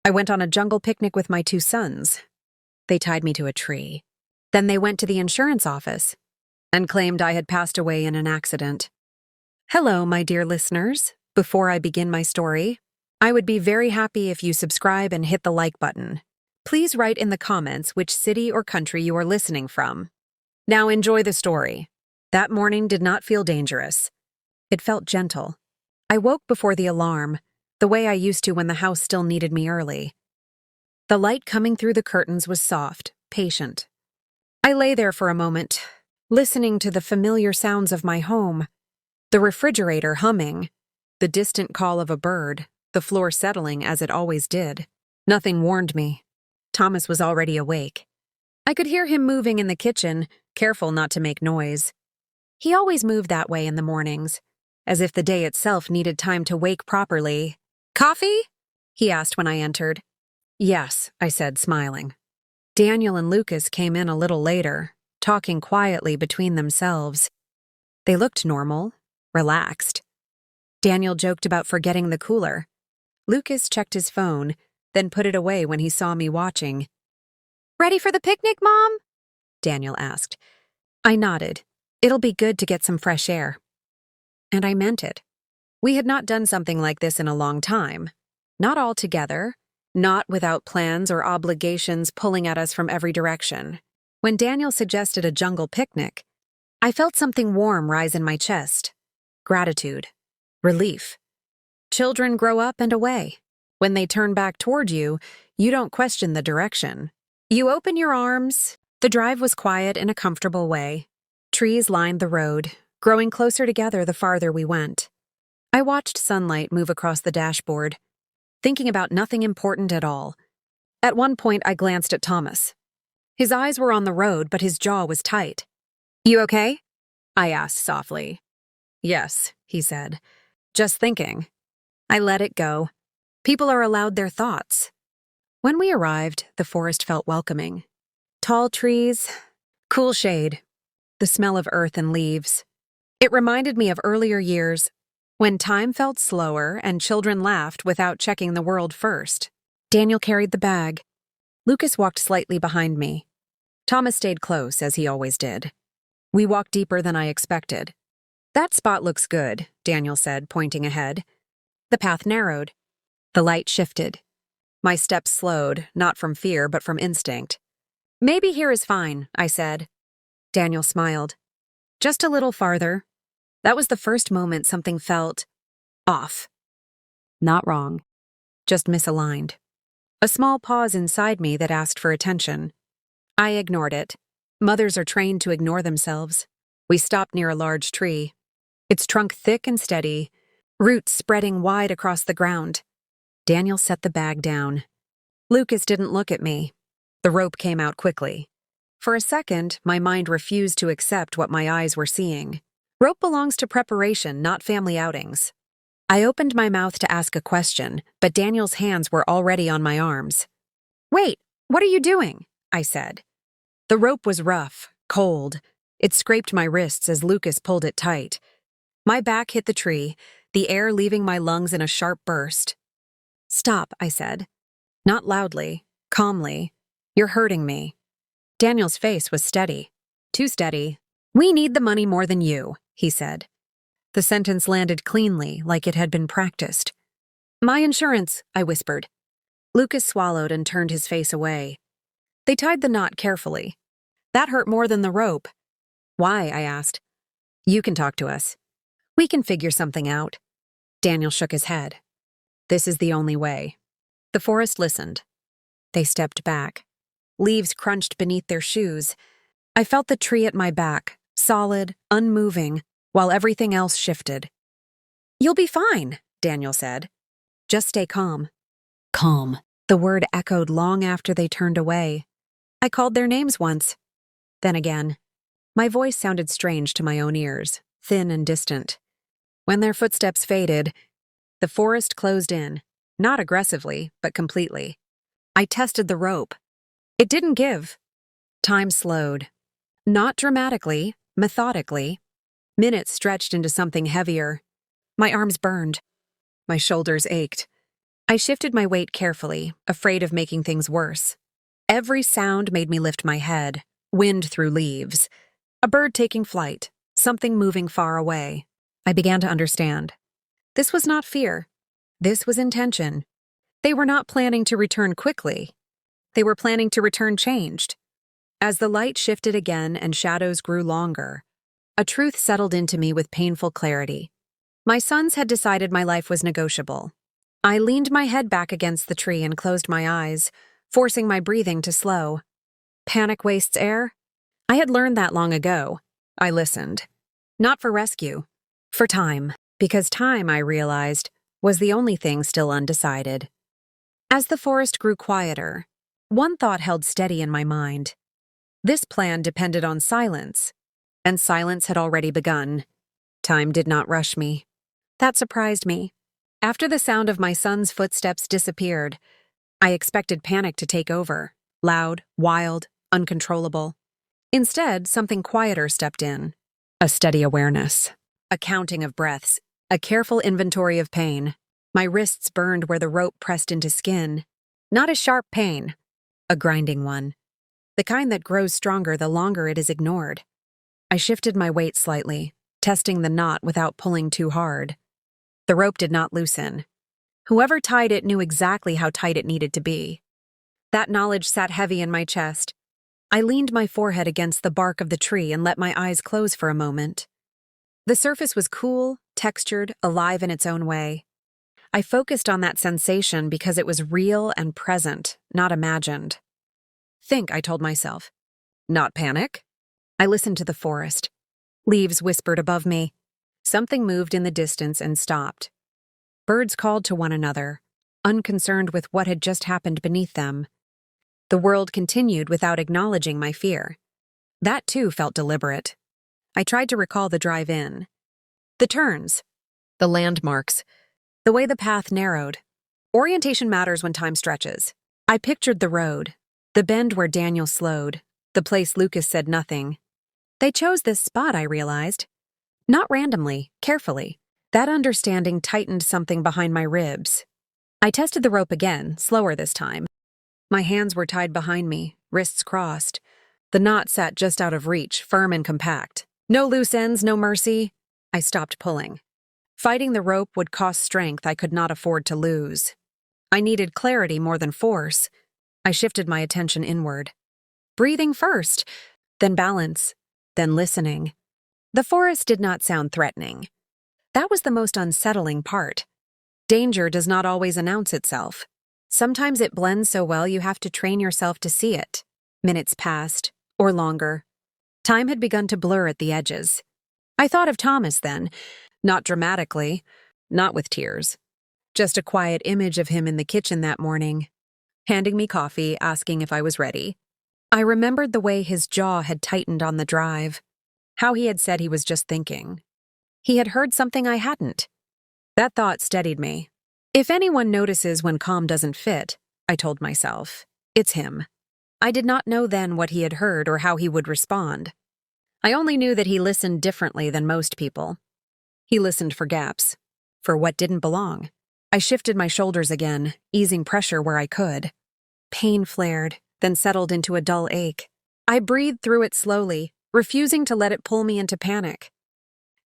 I went on a jungle picnic with my two sons. They tied me to a tree. Then they went to the insurance office and claimed I had passed away in an accident. Hello, my dear listeners. Before I begin my story, I would be very happy if you subscribe and hit the like button. Please write in the comments which city or country you are listening from. Now enjoy the story. That morning did not feel dangerous. It felt gentle. I woke before the alarm, the way I used to when the house still needed me early. The light coming through the curtains was soft, patient. I lay there for a moment, listening to the familiar sounds of my home. The refrigerator humming, the distant call of a bird, the floor settling as it always did. Nothing warned me. Thomas was already awake. I could hear him moving in the kitchen, careful not to make noise. He always moved that way in the mornings, as if the day itself needed time to wake properly. "Coffee?" he asked when I entered. "Yes," I said, smiling. Daniel and Lucas came in a little later, talking quietly between themselves. They looked normal, relaxed. Daniel joked about forgetting the cooler. Lucas checked his phone, then put it away when he saw me watching. "Ready for the picnic, Mom?" Daniel asked. I nodded. It'll be good to get some fresh air. And I meant it. We had not done something like this in a long time. Not all together, not without plans or obligations pulling at us from every direction. When Daniel suggested a jungle picnic, I felt something warm rise in my chest. Gratitude. Relief. Children grow up and away. When they turn back toward you, you don't question the direction. You open your arms. The drive was quiet in a comfortable way. Trees lined the road, growing closer together the farther we went. I watched sunlight move across the dashboard, thinking about nothing important at all. At one point, I glanced at Thomas. His eyes were on the road, but his jaw was tight. "You okay?" I asked softly. "Yes," he said. "Just thinking." I let it go. People are allowed their thoughts. When we arrived, the forest felt welcoming. Tall trees, cool shade, the smell of earth and leaves. It reminded me of earlier years, when time felt slower and children laughed without checking the world first. Daniel carried the bag. Lucas walked slightly behind me. Thomas stayed close, as he always did. We walked deeper than I expected. "That spot looks good," Daniel said, pointing ahead. The path narrowed. The light shifted. My steps slowed, not from fear, but from instinct. "Maybe here is fine," I said. Daniel smiled. "Just a little farther." That was the first moment something felt off. Not wrong, just misaligned. A small pause inside me that asked for attention. I ignored it. Mothers are trained to ignore themselves. We stopped near a large tree. Its trunk thick and steady, roots spreading wide across the ground. Daniel set the bag down. Lucas didn't look at me. The rope came out quickly. For a second, my mind refused to accept what my eyes were seeing. Rope belongs to preparation, not family outings. I opened my mouth to ask a question, but Daniel's hands were already on my arms. "Wait, what are you doing?" I said. The rope was rough, cold. It scraped my wrists as Lucas pulled it tight. My back hit the tree, the air leaving my lungs in a sharp burst. "Stop," I said. Not loudly, calmly. "You're hurting me." Daniel's face was steady. Too steady. "We need the money more than you," he said. The sentence landed cleanly, like it had been practiced. "My insurance," I whispered. Lucas swallowed and turned his face away. They tied the knot carefully. That hurt more than the rope. "Why?" I asked. "You can talk to us. We can figure something out." Daniel shook his head. "This is the only way." The forest listened. They stepped back. Leaves crunched beneath their shoes. I felt the tree at my back, solid, unmoving, while everything else shifted. "You'll be fine," Daniel said. "Just stay calm." Calm. The word echoed long after they turned away. I called their names once. Then again. My voice sounded strange to my own ears, thin and distant. When their footsteps faded, the forest closed in, not aggressively, but completely. I tested the rope. It didn't give. Time slowed. Not dramatically, methodically. Minutes stretched into something heavier. My arms burned. My shoulders ached. I shifted my weight carefully, afraid of making things worse. Every sound made me lift my head. Wind through leaves. A bird taking flight. Something moving far away. I began to understand. This was not fear. This was intention. They were not planning to return quickly. They were planning to return changed. As the light shifted again and shadows grew longer, a truth settled into me with painful clarity. My sons had decided my life was negotiable. I leaned my head back against the tree and closed my eyes, forcing my breathing to slow. Panic wastes air? I had learned that long ago. I listened. Not for rescue. For time. Because time, I realized, was the only thing still undecided. As the forest grew quieter, one thought held steady in my mind. This plan depended on silence, and silence had already begun. Time did not rush me. That surprised me. After the sound of my son's footsteps disappeared, I expected panic to take over, loud, wild, uncontrollable. Instead, something quieter stepped in. A steady awareness. A counting of breaths. A careful inventory of pain. My wrists burned where the rope pressed into skin. Not a sharp pain. A grinding one. The kind that grows stronger the longer it is ignored. I shifted my weight slightly, testing the knot without pulling too hard. The rope did not loosen. Whoever tied it knew exactly how tight it needed to be. That knowledge sat heavy in my chest. I leaned my forehead against the bark of the tree and let my eyes close for a moment. The surface was cool, textured, alive in its own way. I focused on that sensation because it was real and present, not imagined. Think, I told myself. Not panic. I listened to the forest. Leaves whispered above me. Something moved in the distance and stopped. Birds called to one another, unconcerned with what had just happened beneath them. The world continued without acknowledging my fear. That too felt deliberate. I tried to recall the drive in. The turns. The landmarks. The way the path narrowed. Orientation matters when time stretches. I pictured the road. The bend where Daniel slowed. The place Lucas said nothing. They chose this spot, I realized. Not randomly, carefully. That understanding tightened something behind my ribs. I tested the rope again, slower this time. My hands were tied behind me, wrists crossed. The knot sat just out of reach, firm and compact. No loose ends, no mercy. I stopped pulling. Fighting the rope would cost strength I could not afford to lose. I needed clarity more than force. I shifted my attention inward. Breathing first, then balance, then listening. The forest did not sound threatening. That was the most unsettling part. Danger does not always announce itself. Sometimes it blends so well you have to train yourself to see it. Minutes passed, or longer. Time had begun to blur at the edges. I thought of Thomas then, not dramatically, not with tears. Just a quiet image of him in the kitchen that morning, handing me coffee, asking if I was ready. I remembered the way his jaw had tightened on the drive, how he had said he was just thinking. He had heard something I hadn't. That thought steadied me. If anyone notices when calm doesn't fit, I told myself, it's him. I did not know then what he had heard or how he would respond. I only knew that he listened differently than most people. He listened for gaps, for what didn't belong. I shifted my shoulders again, easing pressure where I could. Pain flared, then settled into a dull ache. I breathed through it slowly, refusing to let it pull me into panic.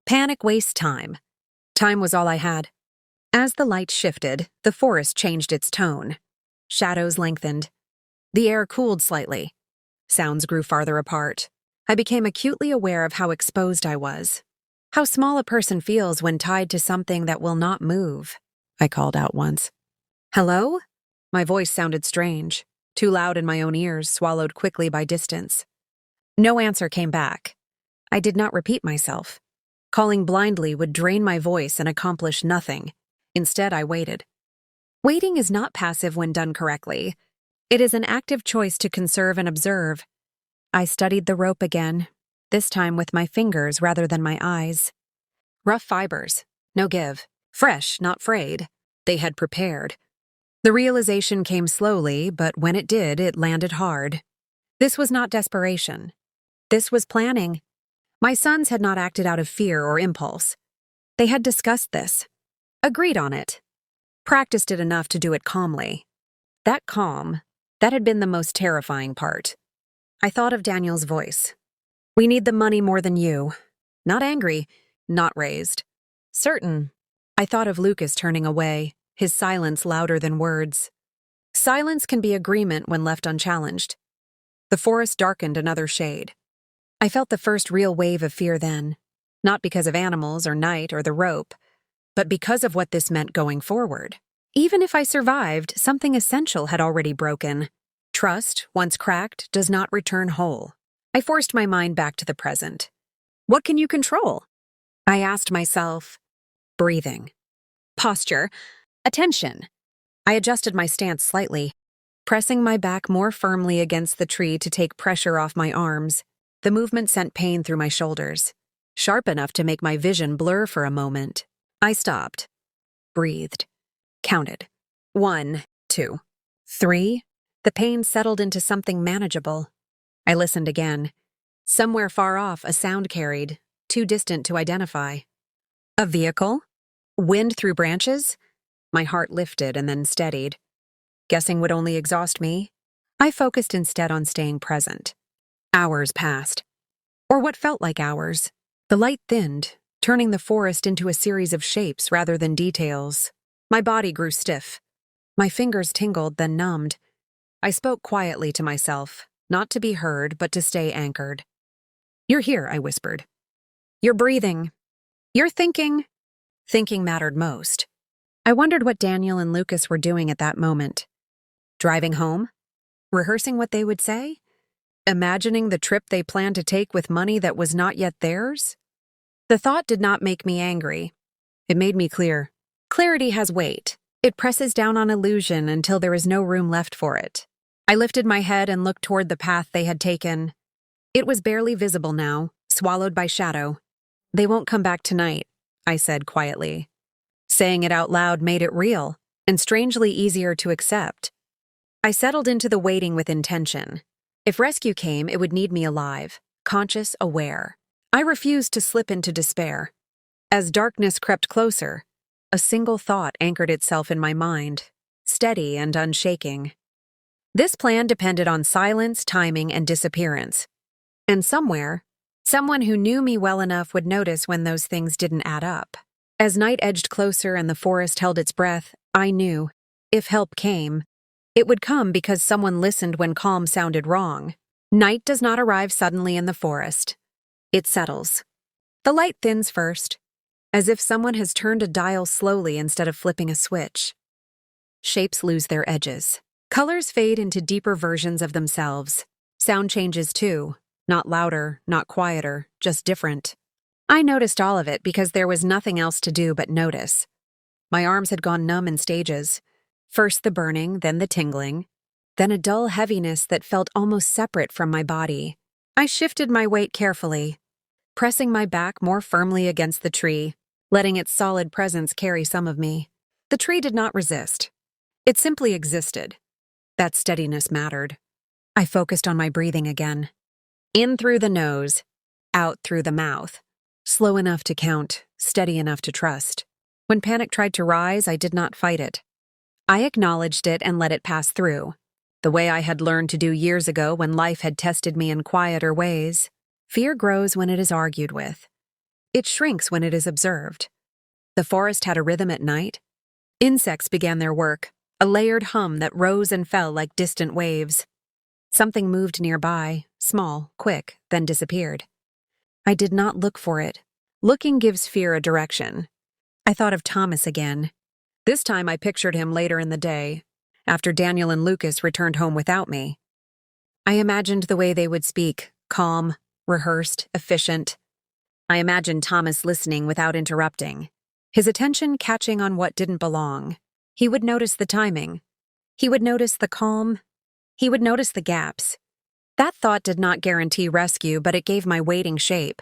Panic wastes time. Time was all I had. As the light shifted, the forest changed its tone. Shadows lengthened. The air cooled slightly. Sounds grew farther apart. I became acutely aware of how exposed I was. How small a person feels when tied to something that will not move. I called out once. Hello? My voice sounded strange, too loud in my own ears, swallowed quickly by distance. No answer came back. I did not repeat myself. Calling blindly would drain my voice and accomplish nothing. Instead, I waited. Waiting is not passive when done correctly. It is an active choice to conserve and observe. I studied the rope again, this time with my fingers rather than my eyes. Rough fibers, no give. Fresh, not frayed. They had prepared. The realization came slowly, but when it did, it landed hard. This was not desperation. This was planning. My sons had not acted out of fear or impulse. They had discussed this, agreed on it. practiced it enough to do it calmly. That calm, that had been the most terrifying part. I thought of Daniel's voice. We need the money more than you. Not angry, not raised. Certain. I thought of Lucas turning away, his silence louder than words. Silence can be agreement when left unchallenged. The forest darkened another shade. I felt the first real wave of fear then, not because of animals or night or the rope, but because of what this meant going forward. Even if I survived, something essential had already broken. Trust, once cracked, does not return whole. I forced my mind back to the present. What can you control? I asked myself. Breathing. Posture. Attention. I adjusted my stance slightly, pressing my back more firmly against the tree to take pressure off my arms. The movement sent pain through my shoulders, sharp enough to make my vision blur for a moment. I stopped. Breathed. Counted. 1, 2, 3. The pain settled into something manageable. I listened again. Somewhere far off, a sound carried, too distant to identify. A vehicle? Wind through branches? My heart lifted and then steadied. Guessing would only exhaust me, I focused instead on staying present. Hours passed. Or what felt like hours. The light thinned, turning the forest into a series of shapes rather than details. My body grew stiff. My fingers tingled, then numbed. I spoke quietly to myself, not to be heard, but to stay anchored. You're here, I whispered. You're breathing. You're thinking. Thinking mattered most. I wondered what Daniel and Lucas were doing at that moment. Driving home? Rehearsing what they would say? Imagining the trip they planned to take with money that was not yet theirs? The thought did not make me angry. It made me clear. Clarity has weight. It presses down on illusion until there is no room left for it. I lifted my head and looked toward the path they had taken. It was barely visible now, swallowed by shadow. They won't come back tonight, I said quietly. Saying it out loud made it real, and strangely easier to accept. I settled into the waiting with intention. If rescue came, it would need me alive, conscious, aware. I refused to slip into despair. As darkness crept closer, a single thought anchored itself in my mind, steady and unshaking. This plan depended on silence, timing, and disappearance. And somewhere, someone who knew me well enough would notice when those things didn't add up. As night edged closer and the forest held its breath, I knew, if help came, it would come because someone listened when calm sounded wrong. Night does not arrive suddenly in the forest. It settles. The light thins first, as if someone has turned a dial slowly instead of flipping a switch. Shapes lose their edges. Colors fade into deeper versions of themselves. Sound changes too, not louder, not quieter, just different. I noticed all of it because there was nothing else to do but notice. My arms had gone numb in stages. First the burning, then the tingling, then a dull heaviness that felt almost separate from my body. I shifted my weight carefully, pressing my back more firmly against the tree, letting its solid presence carry some of me. The tree did not resist. It simply existed. That steadiness mattered. I focused on my breathing again. In through the nose, out through the mouth. Slow enough to count, steady enough to trust. When panic tried to rise, I did not fight it. I acknowledged it and let it pass through, the way I had learned to do years ago when life had tested me in quieter ways. Fear grows when it is argued with. It shrinks when it is observed. The forest had a rhythm at night. Insects began their work, a layered hum that rose and fell like distant waves. Something moved nearby, small, quick, then disappeared. I did not look for it. Looking gives fear a direction. I thought of Thomas again. This time I pictured him later in the day, after Daniel and Lucas returned home without me. I imagined the way they would speak, calm, rehearsed, efficient. I imagined Thomas listening without interrupting, his attention catching on what didn't belong. He would notice the timing. He would notice the calm. He would notice the gaps. That thought did not guarantee rescue, but it gave my waiting shape.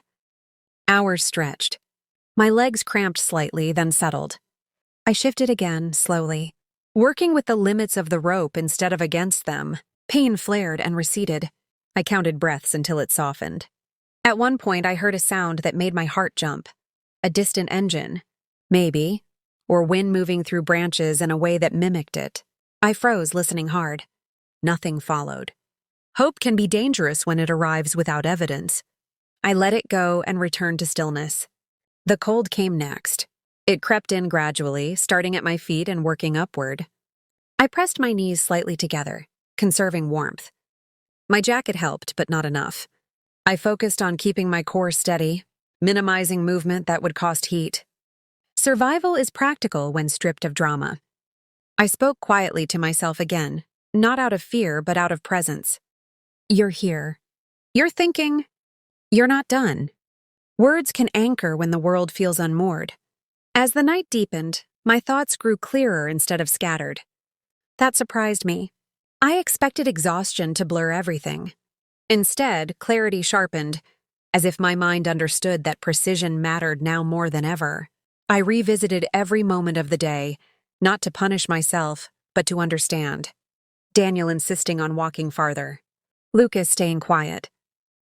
Hours stretched. My legs cramped slightly, then settled. I shifted again, slowly, working with the limits of the rope instead of against them. Pain flared and receded. I counted breaths until it softened. At one point, I heard a sound that made my heart jump. A distant engine. Maybe, or wind moving through branches in a way that mimicked it. I froze, listening hard. Nothing followed. Hope can be dangerous when it arrives without evidence. I let it go and returned to stillness. The cold came next. It crept in gradually, starting at my feet and working upward. I pressed my knees slightly together, conserving warmth. My jacket helped, but not enough. I focused on keeping my core steady, minimizing movement that would cost heat. Survival is practical when stripped of drama. I spoke quietly to myself again, not out of fear, but out of presence. You're here. You're thinking. You're not done. Words can anchor when the world feels unmoored. As the night deepened, my thoughts grew clearer instead of scattered. That surprised me. I expected exhaustion to blur everything. Instead, clarity sharpened, as if my mind understood that precision mattered now more than ever. I revisited every moment of the day, not to punish myself, but to understand. Daniel insisting on walking farther. Lucas staying quiet.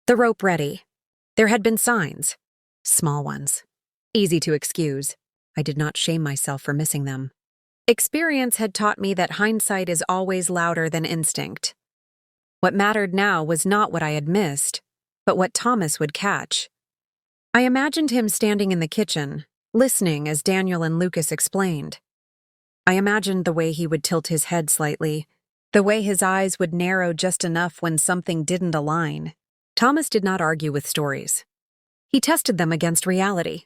The rope ready. There had been signs. Small ones. Easy to excuse. I did not shame myself for missing them. Experience had taught me that hindsight is always louder than instinct. What mattered now was not what I had missed, but what Thomas would catch. I imagined him standing in the kitchen, listening as Daniel and Lucas explained. I imagined the way he would tilt his head slightly, the way his eyes would narrow just enough when something didn't align. Thomas did not argue with stories. He tested them against reality.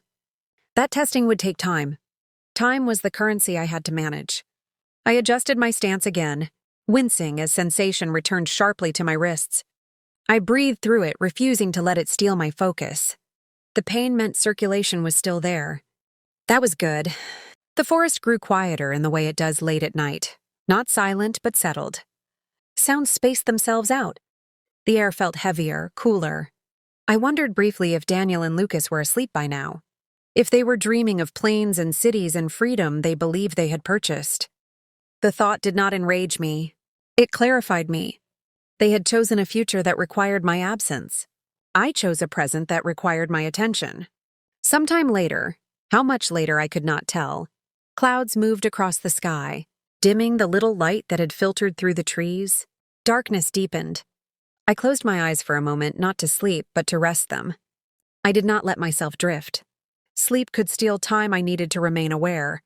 That testing would take time. Time was the currency I had to manage. I adjusted my stance again, wincing as sensation returned sharply to my wrists. I breathed through it, refusing to let it steal my focus. The pain meant circulation was still there. That was good. The forest grew quieter in the way it does late at night, not silent but settled. Sounds spaced themselves out. The air felt heavier, cooler. I wondered briefly if Daniel and Lucas were asleep by now. If they were dreaming of planes and cities and freedom they believed they had purchased. The thought did not enrage me. It clarified me. They had chosen a future that required my absence. I chose a present that required my attention. Sometime later, how much later I could not tell, clouds moved across the sky, dimming the little light that had filtered through the trees. Darkness deepened. I closed my eyes for a moment, not to sleep, but to rest them. I did not let myself drift. Sleep could steal time I needed to remain aware.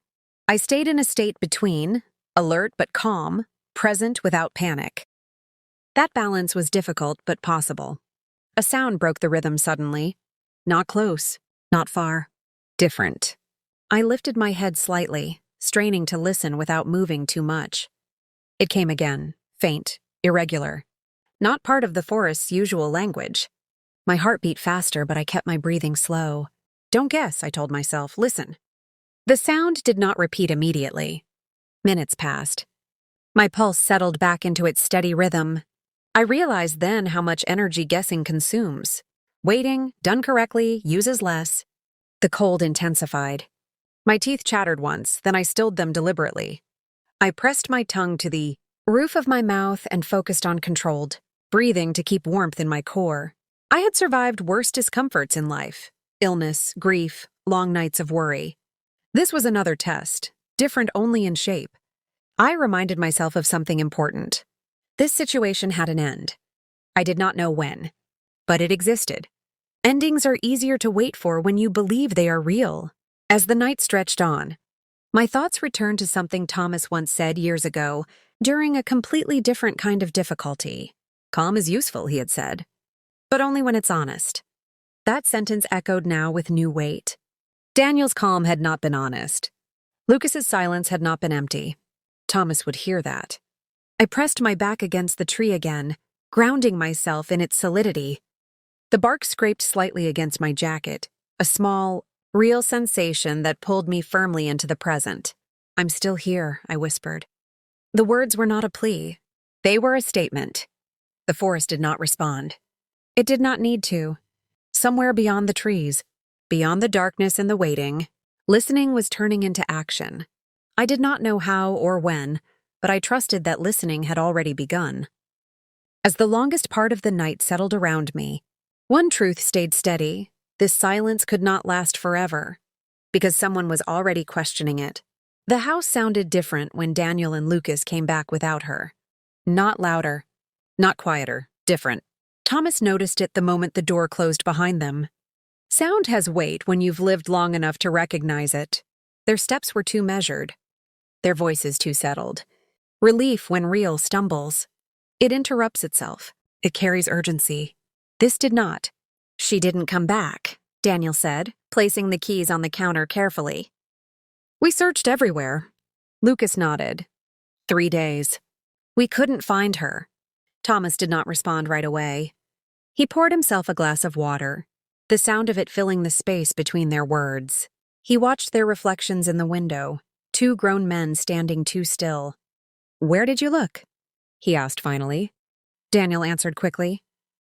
I stayed in a state between, alert but calm, present without panic. That balance was difficult but possible. A sound broke the rhythm suddenly. Not close, not far. Different. I lifted my head slightly, straining to listen without moving too much. It came again, faint, irregular. Not part of the forest's usual language. My heart beat faster, but I kept my breathing slow. Don't guess, I told myself. Listen. The sound did not repeat immediately. Minutes passed. My pulse settled back into its steady rhythm. I realized then how much energy guessing consumes. Waiting, done correctly, uses less. The cold intensified. My teeth chattered once, then I stilled them deliberately. I pressed my tongue to the roof of my mouth and focused on controlled breathing to keep warmth in my core. I had survived worse discomforts in life. Illness, grief, long nights of worry. This was another test, different only in shape. I reminded myself of something important. This situation had an end. I did not know when, but it existed. Endings are easier to wait for when you believe they are real. As the night stretched on, my thoughts returned to something Thomas once said years ago during a completely different kind of difficulty. Calm is useful, he had said, but only when it's honest. That sentence echoed now with new weight. Daniel's calm had not been honest. Lucas's silence had not been empty. Thomas would hear that. I pressed my back against the tree again, grounding myself in its solidity. The bark scraped slightly against my jacket, a small, real sensation that pulled me firmly into the present. I'm still here, I whispered. The words were not a plea. They were a statement. The forest did not respond. It did not need to. Somewhere beyond the trees, beyond the darkness and the waiting, listening was turning into action. I did not know how or when, but I trusted that listening had already begun. As the longest part of the night settled around me, one truth stayed steady. This silence could not last forever, because someone was already questioning it, The house sounded different when Daniel and Lucas came back without her. Not louder, not quieter, different. Thomas noticed it the moment the door closed behind them. Sound has weight when you've lived long enough to recognize it. Their steps were too measured, their voices too settled. Relief when real stumbles. It interrupts itself. It carries urgency. This did not. She didn't come back, Daniel said, placing the keys on the counter carefully. We searched everywhere. Lucas nodded. 3 days. We couldn't find her. Thomas did not respond right away. He poured himself a glass of water, the sound of it filling the space between their words. He watched their reflections in the window, 2 grown men standing too still. Where did you look? He asked finally. Daniel answered quickly.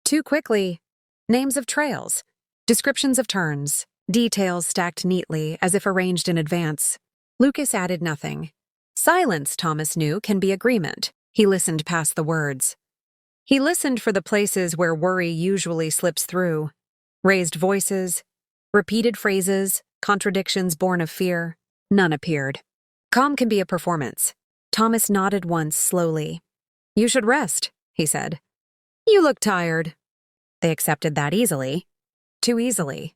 Too quickly. Names of trails, descriptions of turns, details stacked neatly as if arranged in advance. Lucas added nothing. Silence, Thomas knew, can be agreement. He listened past the words. He listened for the places where worry usually slips through. Raised voices, repeated phrases, contradictions born of fear. None appeared. Calm can be a performance. Thomas nodded once slowly. You should rest, he said. You look tired. They accepted that easily. Too easily.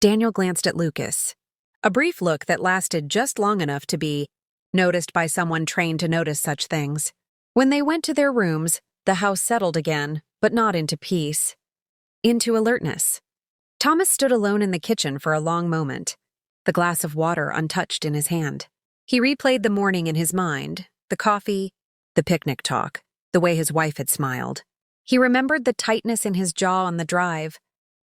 Daniel glanced at Lucas. A brief look that lasted just long enough to be noticed by someone trained to notice such things. When they went to their rooms, the house settled again, but not into peace. Into alertness. Thomas stood alone in the kitchen for a long moment, the glass of water untouched in his hand. He replayed the morning in his mind, the coffee, the picnic talk, the way his wife had smiled. He remembered the tightness in his jaw on the drive,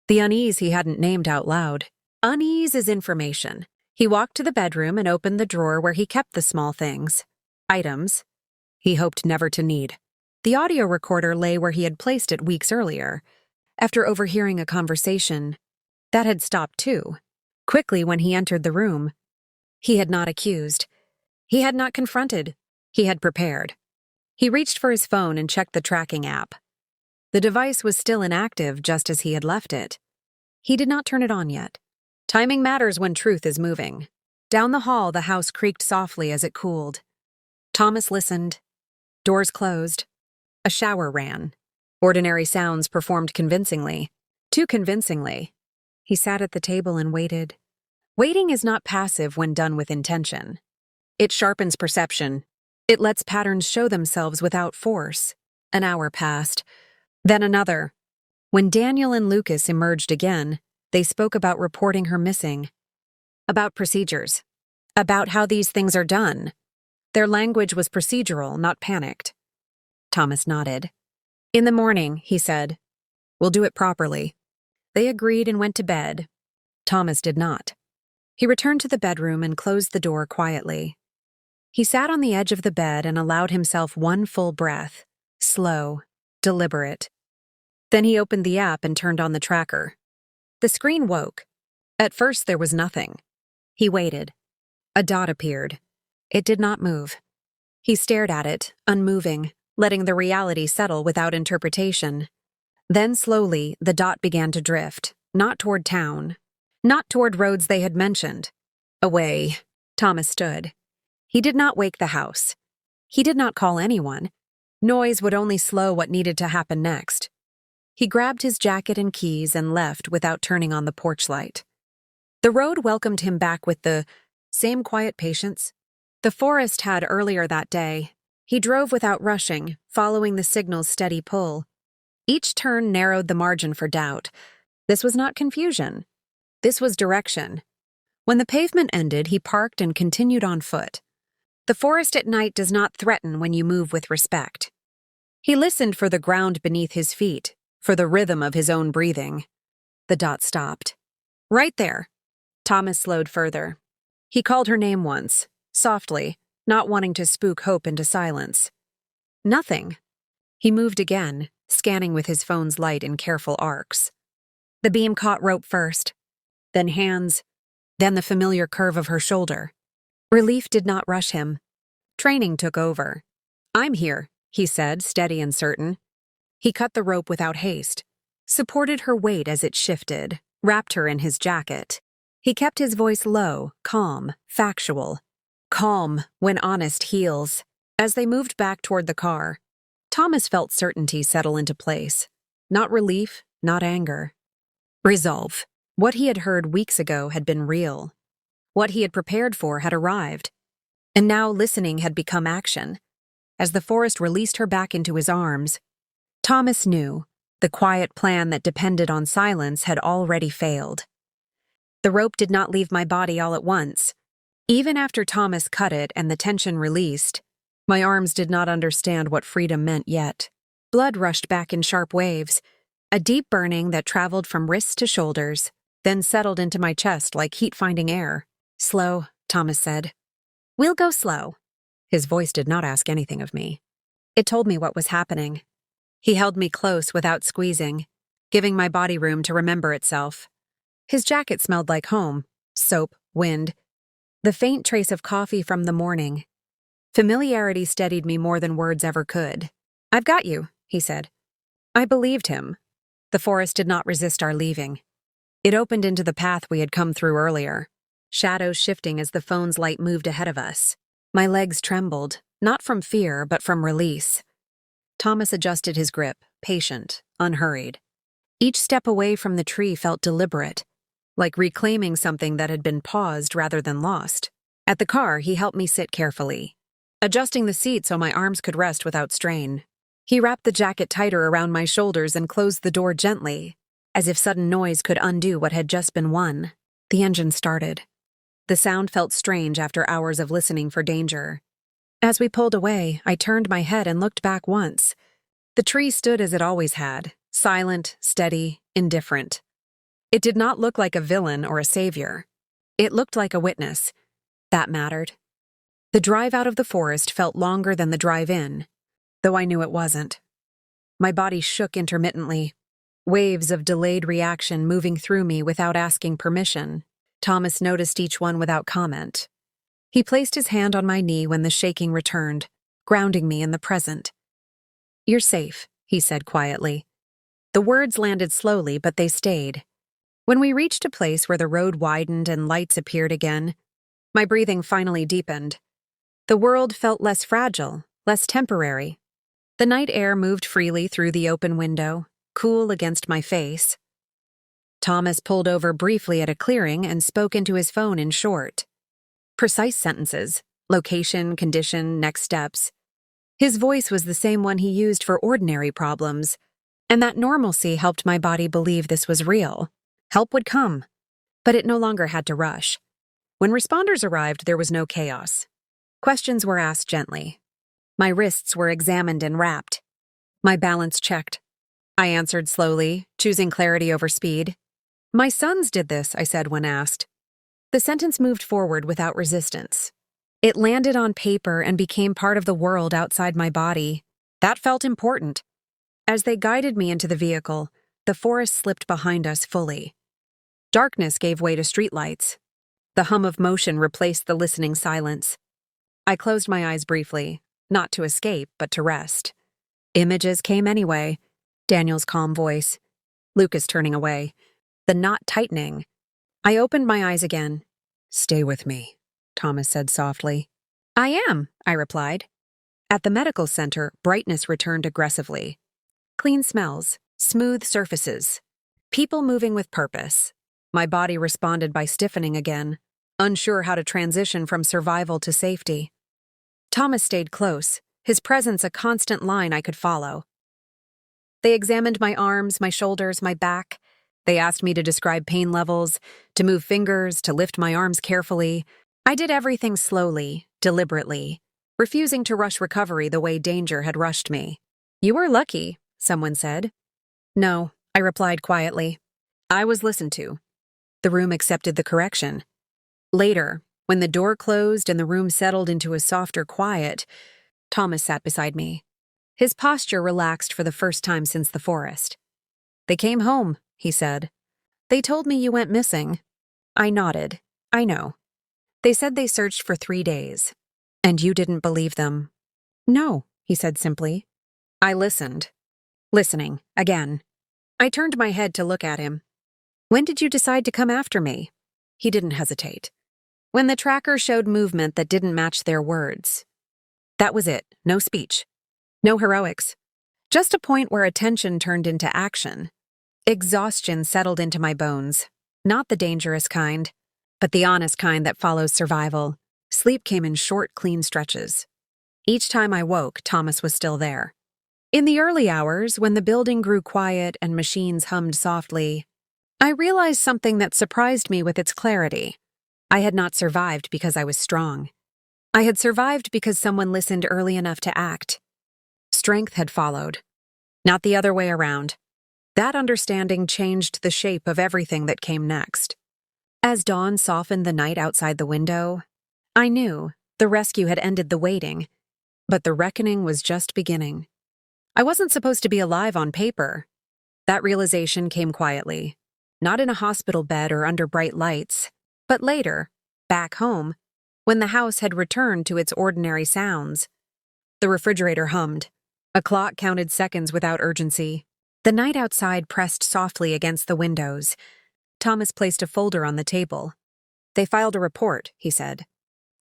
the unease he hadn't named out loud. Unease is information. He walked to the bedroom and opened the drawer where he kept the small things. Items he hoped never to need. The audio recorder lay where he had placed it weeks earlier, after overhearing a conversation. That had stopped too. Quickly when he entered the room. He had not accused. He had not confronted. He had prepared. He reached for his phone and checked the tracking app. The device was still inactive just as he had left it. He did not turn it on yet. Timing matters when truth is moving. Down the hall, the house creaked softly as it cooled. Thomas listened. Doors closed. A shower ran. Ordinary sounds performed convincingly. Too convincingly. He sat at the table and waited. Waiting is not passive when done with intention. It sharpens perception. It lets patterns show themselves without force. An hour passed. Then another. When Daniel and Lucas emerged again, they spoke about reporting her missing. About procedures. About how these things are done. Their language was procedural, not panicked. Thomas nodded. In the morning, he said. We'll do it properly. They agreed and went to bed. Thomas did not. He returned to the bedroom and closed the door quietly. He sat on the edge of the bed and allowed himself one full breath, slow, deliberate. Then he opened the app and turned on the tracker. The screen woke. At first there was nothing. He waited. A dot appeared. It did not move. He stared at it, unmoving, letting the reality settle without interpretation. Then slowly, the dot began to drift, not toward town, not toward roads they had mentioned. Away. Thomas stood. He did not wake the house. He did not call anyone. Noise would only slow what needed to happen next. He grabbed his jacket and keys and left without turning on the porch light. The road welcomed him back with the same quiet patience the forest had earlier that day. He drove without rushing, following the signal's steady pull. Each turn narrowed the margin for doubt. This was not confusion. This was direction. When the pavement ended, he parked and continued on foot. The forest at night does not threaten when you move with respect. He listened for the ground beneath his feet, for the rhythm of his own breathing. The dot stopped. Right there. Thomas slowed further. He called her name once, softly, not wanting to spook hope into silence. Nothing. He moved again, scanning with his phone's light in careful arcs. The beam caught rope first, then hands, then the familiar curve of her shoulder. Relief did not rush him. Training took over. I'm here, he said, steady and certain. He cut the rope without haste, supported her weight as it shifted, wrapped her in his jacket. He kept his voice low, calm, factual. Calm when honest heals. As they moved back toward the car, Thomas felt certainty settle into place. Not relief, not anger. Resolve. What he had heard weeks ago had been real. What he had prepared for had arrived. And now listening had become action. As the forest released her back into his arms, Thomas knew the quiet plan that depended on silence had already failed. The rope did not leave my body all at once. Even after Thomas cut it and the tension released, my arms did not understand what freedom meant yet. Blood rushed back in sharp waves, a deep burning that traveled from wrists to shoulders, then settled into my chest like heat finding air. Slow, Thomas said. We'll go slow. His voice did not ask anything of me. It told me what was happening. He held me close without squeezing, giving my body room to remember itself. His jacket smelled like home, soap, wind, the faint trace of coffee from the morning. Familiarity steadied me more than words ever could. I've got you, he said. I believed him. The forest did not resist our leaving. It opened into the path we had come through earlier, shadows shifting as the phone's light moved ahead of us. My legs trembled, not from fear, but from release. Thomas adjusted his grip, patient, unhurried. Each step away from the tree felt deliberate, like reclaiming something that had been paused rather than lost. At the car, he helped me sit carefully, adjusting the seat so my arms could rest without strain. He wrapped the jacket tighter around my shoulders and closed the door gently, as if sudden noise could undo what had just been won. The engine started. The sound felt strange after hours of listening for danger. As we pulled away, I turned my head and looked back once. The tree stood as it always had, silent, steady, indifferent. It did not look like a villain or a savior. It looked like a witness. That mattered. The drive out of the forest felt longer than the drive in, though I knew it wasn't. My body shook intermittently, waves of delayed reaction moving through me without asking permission. Thomas noticed each one without comment. He placed his hand on my knee when the shaking returned, grounding me in the present. You're safe, he said quietly. The words landed slowly, but they stayed. When we reached a place where the road widened and lights appeared again, my breathing finally deepened. The world felt less fragile, less temporary. The night air moved freely through the open window, cool against my face. Thomas pulled over briefly at a clearing and spoke into his phone in short, precise sentences: location, condition, next steps. His voice was the same one he used for ordinary problems, and that normalcy helped my body believe this was real. Help would come, but it no longer had to rush. When responders arrived, there was no chaos. Questions were asked gently. My wrists were examined and wrapped. My balance checked. I answered slowly, choosing clarity over speed. My sons did this, I said when asked. The sentence moved forward without resistance. It landed on paper and became part of the world outside my body. That felt important. As they guided me into the vehicle, the forest slipped behind us fully. Darkness gave way to streetlights. The hum of motion replaced the listening silence. I closed my eyes briefly, not to escape, but to rest. Images came anyway. Daniel's calm voice. Lucas turning away. The knot tightening. I opened my eyes again. Stay with me, Thomas said softly. I am, I replied. At the medical center, brightness returned aggressively. Clean smells, smooth surfaces, people moving with purpose. My body responded by stiffening again, unsure how to transition from survival to safety. Thomas stayed close, his presence a constant line I could follow. They examined my arms, my shoulders, my back. They asked me to describe pain levels, to move fingers, to lift my arms carefully. I did everything slowly, deliberately, refusing to rush recovery the way danger had rushed me. You were lucky, someone said. No, I replied quietly. I was listened to. The room accepted the correction. Later, when the door closed and the room settled into a softer quiet, Thomas sat beside me. His posture relaxed for the first time since the forest. They came home, he said. They told me you went missing. I nodded. I know. They said they searched for 3 days. And you didn't believe them. No, he said simply. I listened. Listening, again. I turned my head to look at him. When did you decide to come after me? He didn't hesitate. when the tracker showed movement that didn't match their words. That was it. No speech. No heroics. Just a point where attention turned into action. Exhaustion settled into my bones. Not the dangerous kind, but the honest kind that follows survival. Sleep came in short, clean stretches. Each time I woke, Thomas was still there. In the early hours, when the building grew quiet and machines hummed softly, I realized something that surprised me with its clarity. I had not survived because I was strong. I had survived because someone listened early enough to act. Strength had followed, not the other way around. That understanding changed the shape of everything that came next. As dawn softened the night outside the window, I knew the rescue had ended the waiting, but the reckoning was just beginning. I wasn't supposed to be alive on paper. That realization came quietly, not in a hospital bed or under bright lights, but later, back home, when the house had returned to its ordinary sounds. The refrigerator hummed. A clock counted seconds without urgency. The night outside pressed softly against the windows. Thomas placed a folder on the table. "They filed a report," he said.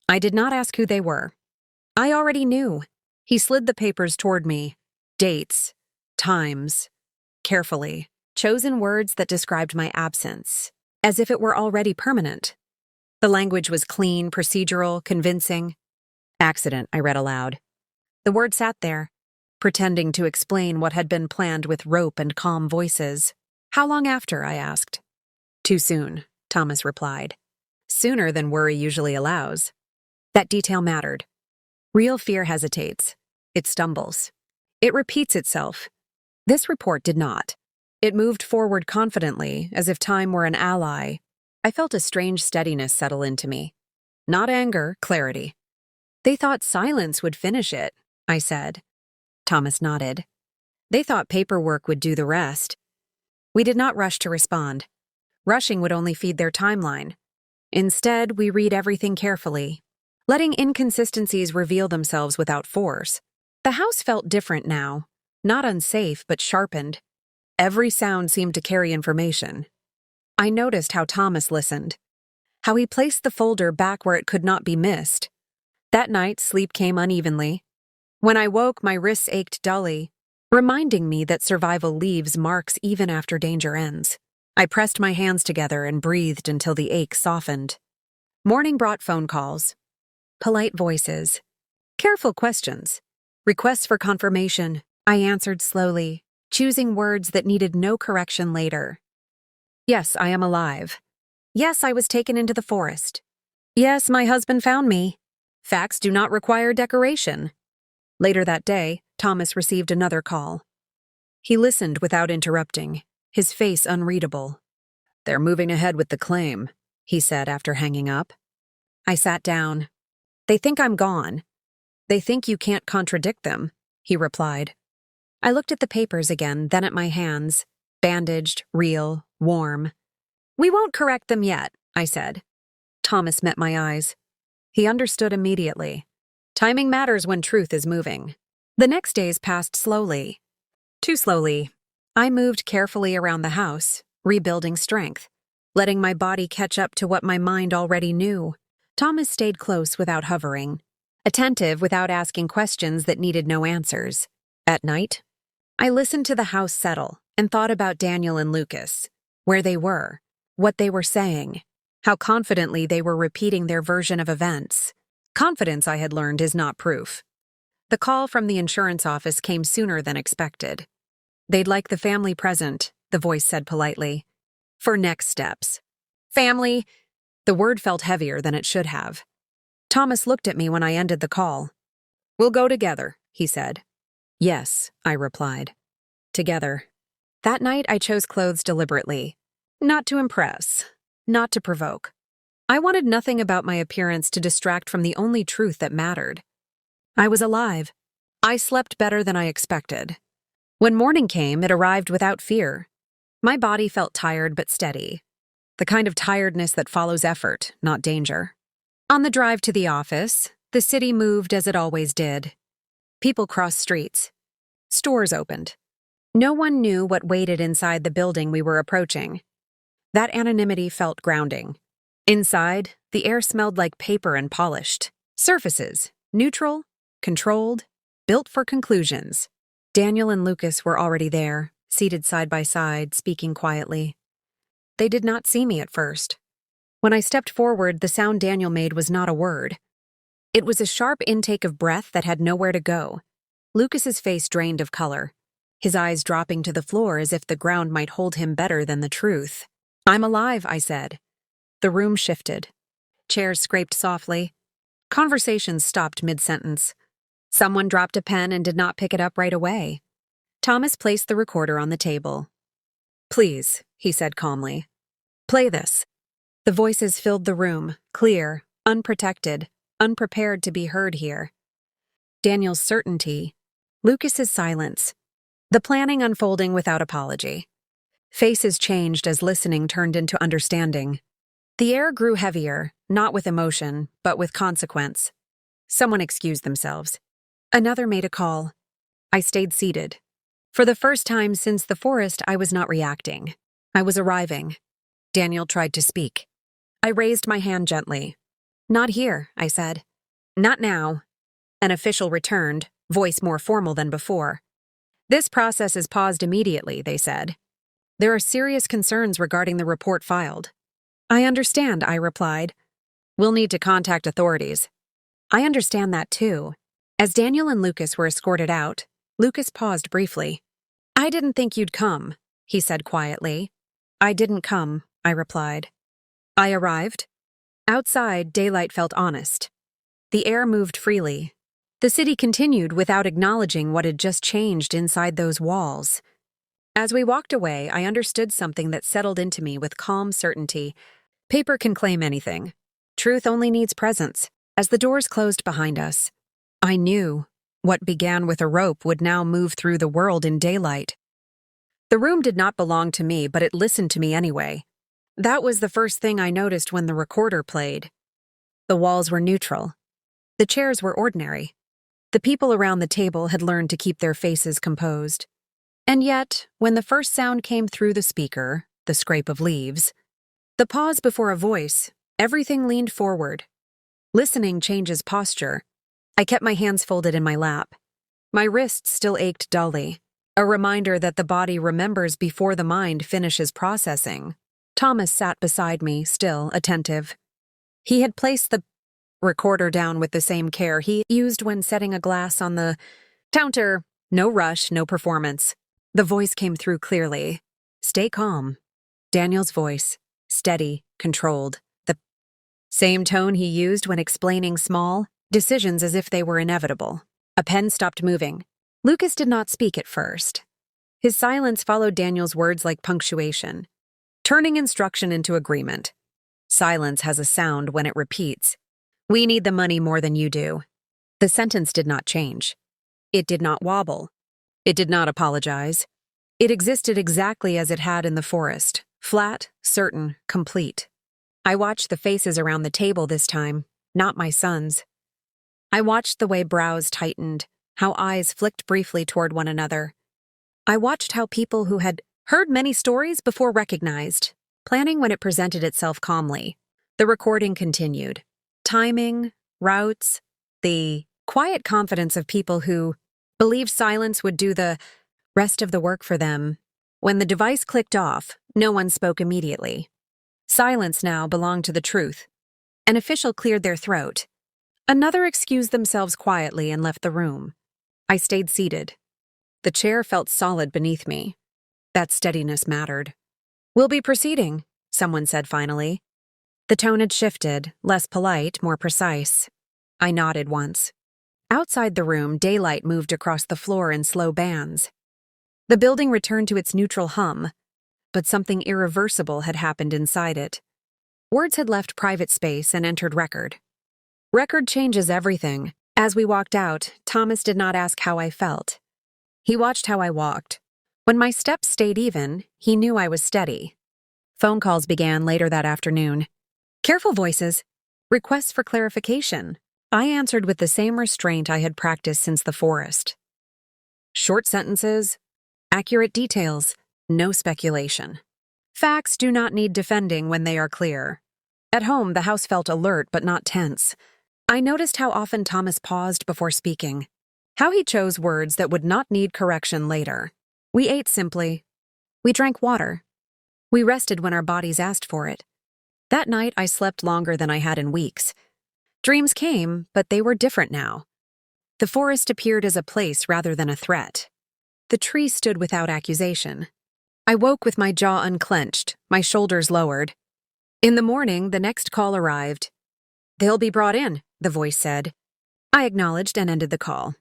I did not ask who they were. I already knew. He slid the papers toward me. Dates, times, carefully, chosen words that described my absence, as if it were already permanent. The language was clean, procedural, convincing. "Accident," I read aloud. The word sat there, pretending to explain what had been planned with rope and calm voices. "How long after?" I asked. "Too soon," Thomas replied. "Sooner than worry usually allows." That detail mattered. Real fear hesitates. It stumbles. It repeats itself. This report did not. It moved forward confidently, as if time were an ally. I felt a strange steadiness settle into me. Not anger, clarity. "They thought silence would finish it," I said. Thomas nodded. "They thought paperwork would do the rest." We did not rush to respond. Rushing would only feed their timeline. Instead, we read everything carefully, letting inconsistencies reveal themselves without force. The house felt different now, not unsafe but sharpened. Every sound seemed to carry information. I noticed how Thomas listened, how he placed the folder back where it could not be missed. That night, sleep came unevenly. When I woke, my wrists ached dully, reminding me that survival leaves marks even after danger ends. I pressed my hands together and breathed until the ache softened. Morning brought phone calls, polite voices, careful questions, requests for confirmation. I answered slowly, choosing words that needed no correction later. "Yes, I am alive. Yes, I was taken into the forest. Yes, my husband found me. Facts do not require decoration." Later that day, Thomas received another call. He listened without interrupting, his face unreadable. "They're moving ahead with the claim," he said after hanging up. I sat down. "They think I'm gone. They think you can't contradict them," he replied. I looked at the papers again, then at my hands, bandaged, real, warm. "We won't correct them yet," I said. Thomas met my eyes. He understood immediately. Timing matters when truth is moving. The next days passed slowly. Too slowly. I moved carefully around the house, rebuilding strength, letting my body catch up to what my mind already knew. Thomas stayed close without hovering, attentive without asking questions that needed no answers. At night, I listened to the house settle and thought about Daniel and Lucas, where they were, what they were saying, how confidently they were repeating their version of events. Confidence, I had learned, is not proof. The call from the insurance office came sooner than expected. "They'd like the family present," the voice said politely, "for next steps." Family? The word felt heavier than it should have. Thomas looked at me when I ended the call. "We'll go together," he said. "Yes," I replied. Together. That night I chose clothes deliberately. Not to impress, not to provoke. I wanted nothing about my appearance to distract from the only truth that mattered. I was alive. I slept better than I expected. When morning came, it arrived without fear. My body felt tired but steady. The kind of tiredness that follows effort, not danger. On the drive to the office, the city moved as it always did. People crossed streets. Stores opened. No one knew what waited inside the building we were approaching. That anonymity felt grounding. Inside, the air smelled like paper and polished. Surfaces, neutral, controlled, built for conclusions. Daniel and Lucas were already there, seated side by side, speaking quietly. They did not see me at first. When I stepped forward, the sound Daniel made was not a word. It was a sharp intake of breath that had nowhere to go. Lucas's face drained of color, his eyes dropping to the floor as if the ground might hold him better than the truth. "I'm alive," I said. The room shifted. Chairs scraped softly. Conversations stopped mid-sentence. Someone dropped a pen and did not pick it up right away. Thomas placed the recorder on the table. "Please," he said calmly. "Play this." The voices filled the room, clear, unprotected, unprepared to be heard here. Daniel's certainty, Lucas's silence, the planning unfolding without apology. Faces changed as listening turned into understanding. The air grew heavier, not with emotion, but with consequence. Someone excused themselves. Another made a call. I stayed seated. For the first time since the forest, I was not reacting. I was arriving. Daniel tried to speak. I raised my hand gently. "Not here," I said. "Not now." An official returned, voice more formal than before. "This process is paused immediately," they said. "There are serious concerns regarding the report filed." "I understand," I replied. "We'll need to contact authorities." "I understand that too." As Daniel and Lucas were escorted out, Lucas paused briefly. "I didn't think you'd come," he said quietly. "I didn't come," I replied. I arrived. Outside, daylight felt honest. The air moved freely. The city continued without acknowledging what had just changed inside those walls. As we walked away, I understood something that settled into me with calm certainty. Paper can claim anything. Truth only needs presence. As the doors closed behind us, I knew what began with a rope would now move through the world in daylight. The room did not belong to me, but it listened to me anyway. That was the first thing I noticed when the recorder played. The walls were neutral. The chairs were ordinary. The people around the table had learned to keep their faces composed. And yet, when the first sound came through the speaker, the scrape of leaves, the pause before a voice, everything leaned forward. Listening changes posture. I kept my hands folded in my lap. My wrists still ached dully, a reminder that the body remembers before the mind finishes processing. Thomas sat beside me, still attentive. He had placed the recorder down with the same care he used when setting a glass on the counter. No rush, no performance. The voice came through clearly. "Stay calm." Daniel's voice, steady, controlled. The same tone he used when explaining small decisions as if they were inevitable. A pen stopped moving. Lucas did not speak at first. His silence followed Daniel's words like punctuation, turning instruction into agreement. Silence has a sound when it repeats. "We need the money more than you do." The sentence did not change. It did not wobble. It did not apologize. It existed exactly as it had in the forest, flat, certain, complete. I watched the faces around the table this time, not my son's. I watched the way brows tightened, how eyes flicked briefly toward one another. I watched how people who had heard many stories before recognized, planning when it presented itself calmly. The recording continued. Timing, routes, the quiet confidence of people who believed silence would do the rest of the work for them. When the device clicked off, no one spoke immediately. Silence now belonged to the truth. An official cleared their throat. Another excused themselves quietly and left the room. I stayed seated. The chair felt solid beneath me. That steadiness mattered. "We'll be proceeding," someone said finally. The tone had shifted, less polite, more precise. I nodded once. Outside the room, daylight moved across the floor in slow bands. The building returned to its neutral hum, but something irreversible had happened inside it. Words had left private space and entered record. Record changes everything. As we walked out, Thomas did not ask how I felt. He watched how I walked. When my steps stayed even, he knew I was steady. Phone calls began later that afternoon. Careful voices. Requests for clarification. I answered with the same restraint I had practiced since the forest. Short sentences, accurate details, no speculation. Facts do not need defending when they are clear. At home, the house felt alert but not tense. I noticed how often Thomas paused before speaking, how he chose words that would not need correction later. We ate simply. We drank water. We rested when our bodies asked for it. That night, I slept longer than I had in weeks. Dreams came, but they were different now. The forest appeared as a place rather than a threat. The tree stood without accusation. I woke with my jaw unclenched, my shoulders lowered. In the morning, the next call arrived. "They'll be brought in," the voice said. I acknowledged and ended the call.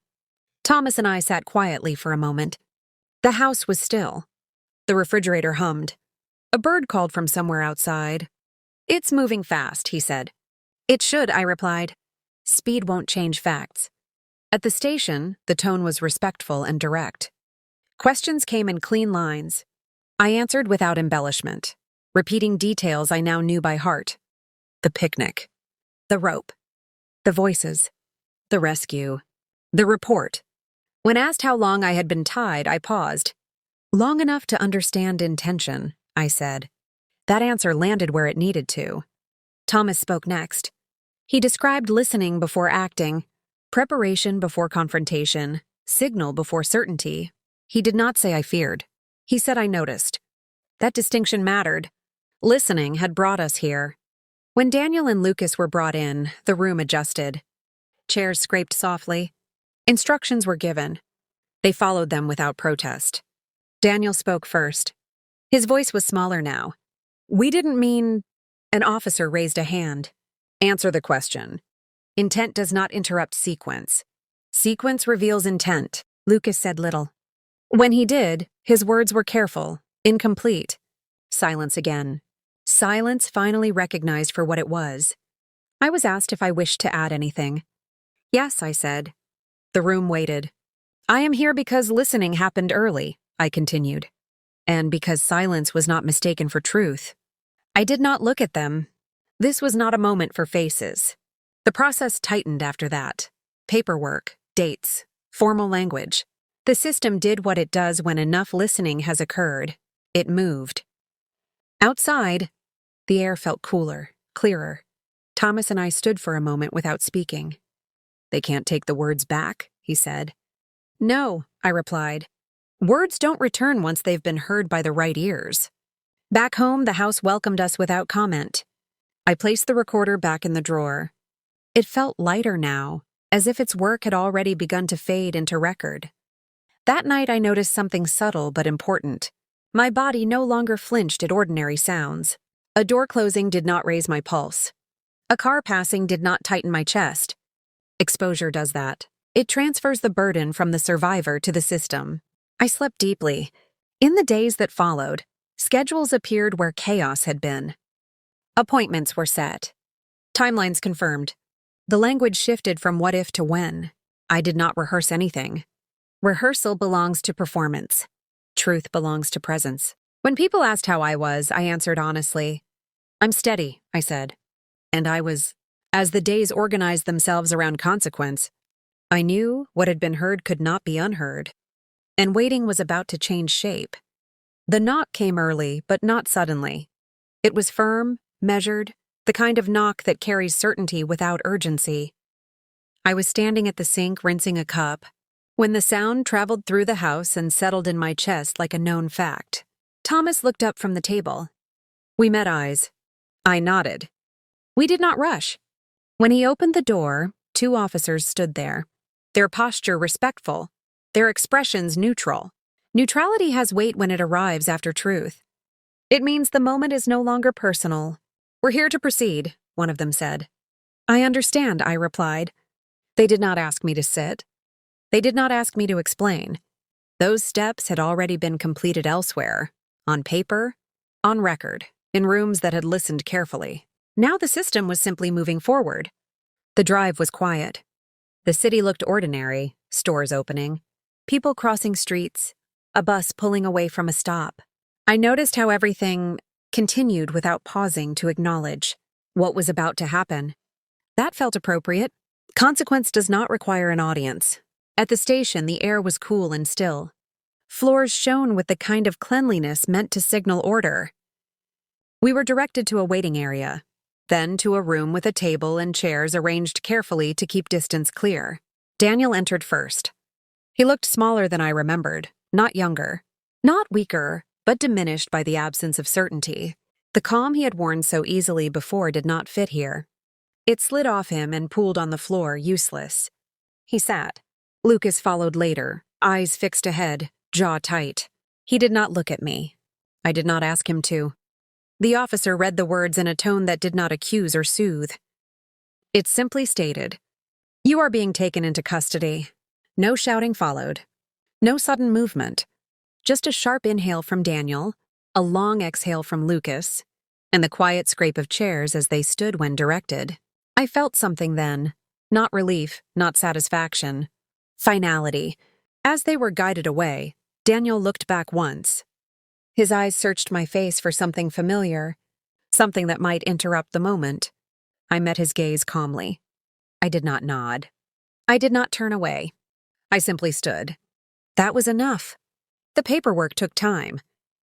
Thomas and I sat quietly for a moment. The house was still. The refrigerator hummed. A bird called from somewhere outside. "It's moving fast," he said. "It should," I replied. Speed won't change facts. At the station, the tone was respectful and direct. Questions came in clean lines. I answered without embellishment, repeating details I now knew by heart. The picnic. The rope. The voices. The rescue. The report. When asked how long I had been tied, I paused. "Long enough to understand intention," I said. That answer landed where it needed to. Thomas spoke next. He described listening before acting, preparation before confrontation, signal before certainty. He did not say I feared. He said I noticed. That distinction mattered. Listening had brought us here. When Daniel and Lucas were brought in, the room adjusted. Chairs scraped softly. Instructions were given. They followed them without protest. Daniel spoke first. His voice was smaller now. "We didn't mean—" An officer raised a hand. "Answer the question. Intent does not interrupt sequence. Sequence reveals intent." Lucas said little. When he did, his words were careful, incomplete. Silence again. Silence finally recognized for what it was. I was asked if I wished to add anything. "Yes," I said. The room waited. "I am here because listening happened early," I continued, "and because silence was not mistaken for truth." I did not look at them. This was not a moment for faces. The process tightened after that. Paperwork, dates, formal language. The system did what it does when enough listening has occurred. It moved. Outside, the air felt cooler, clearer. Thomas and I stood for a moment without speaking. "They can't take the words back," he said. "No," I replied. "Words don't return once they've been heard by the right ears." Back home, the house welcomed us without comment. I placed the recorder back in the drawer. It felt lighter now, as if its work had already begun to fade into record. That night I noticed something subtle but important. My body no longer flinched at ordinary sounds. A door closing did not raise my pulse. A car passing did not tighten my chest. Exposure does that. It transfers the burden from the survivor to the system. I slept deeply. In the days that followed, schedules appeared where chaos had been. Appointments were set. Timelines confirmed. The language shifted from what if to when. I did not rehearse anything. Rehearsal belongs to performance. Truth belongs to presence. When people asked how I was, I answered honestly. "I'm steady," I said. And I was. As the days organized themselves around consequence, I knew what had been heard could not be unheard. And waiting was about to change shape. The knock came early, but not suddenly. It was firm, measured, the kind of knock that carries certainty without urgency. I was standing at the sink rinsing a cup when the sound traveled through the house and settled in my chest like a known fact. Thomas looked up from the table. We met eyes. I nodded. We did not rush. When he opened the door, 2 officers stood there, their posture respectful, their expressions neutral. Neutrality has weight when it arrives after truth. "It means the moment is no longer personal. We're here to proceed," one of them said. "I understand," I replied. They did not ask me to sit. They did not ask me to explain. Those steps had already been completed elsewhere, on paper, on record, in rooms that had listened carefully. Now the system was simply moving forward. The drive was quiet. The city looked ordinary, stores opening, people crossing streets, a bus pulling away from a stop. I noticed how everything continued without pausing to acknowledge what was about to happen. That felt appropriate. Consequence does not require an audience. At the station, the air was cool and still. Floors shone with the kind of cleanliness meant to signal order. We were directed to a waiting area. then to a room with a table and chairs arranged carefully to keep distance clear. Daniel entered first. He looked smaller than I remembered, not younger, not weaker, but diminished by the absence of certainty. The calm he had worn so easily before did not fit here. It slid off him and pooled on the floor, useless. He sat. Lucas followed later, eyes fixed ahead, jaw tight. He did not look at me. I did not ask him to. The officer read the words in a tone that did not accuse or soothe. It simply stated, "You are being taken into custody." No shouting followed. No sudden movement. Just a sharp inhale from Daniel, a long exhale from Lucas, and the quiet scrape of chairs as they stood when directed. I felt something then. Not relief, not satisfaction. Finality. As they were guided away, Daniel looked back once. His eyes searched my face for something familiar, something that might interrupt the moment. I met his gaze calmly. I did not nod. I did not turn away. I simply stood. That was enough. The paperwork took time.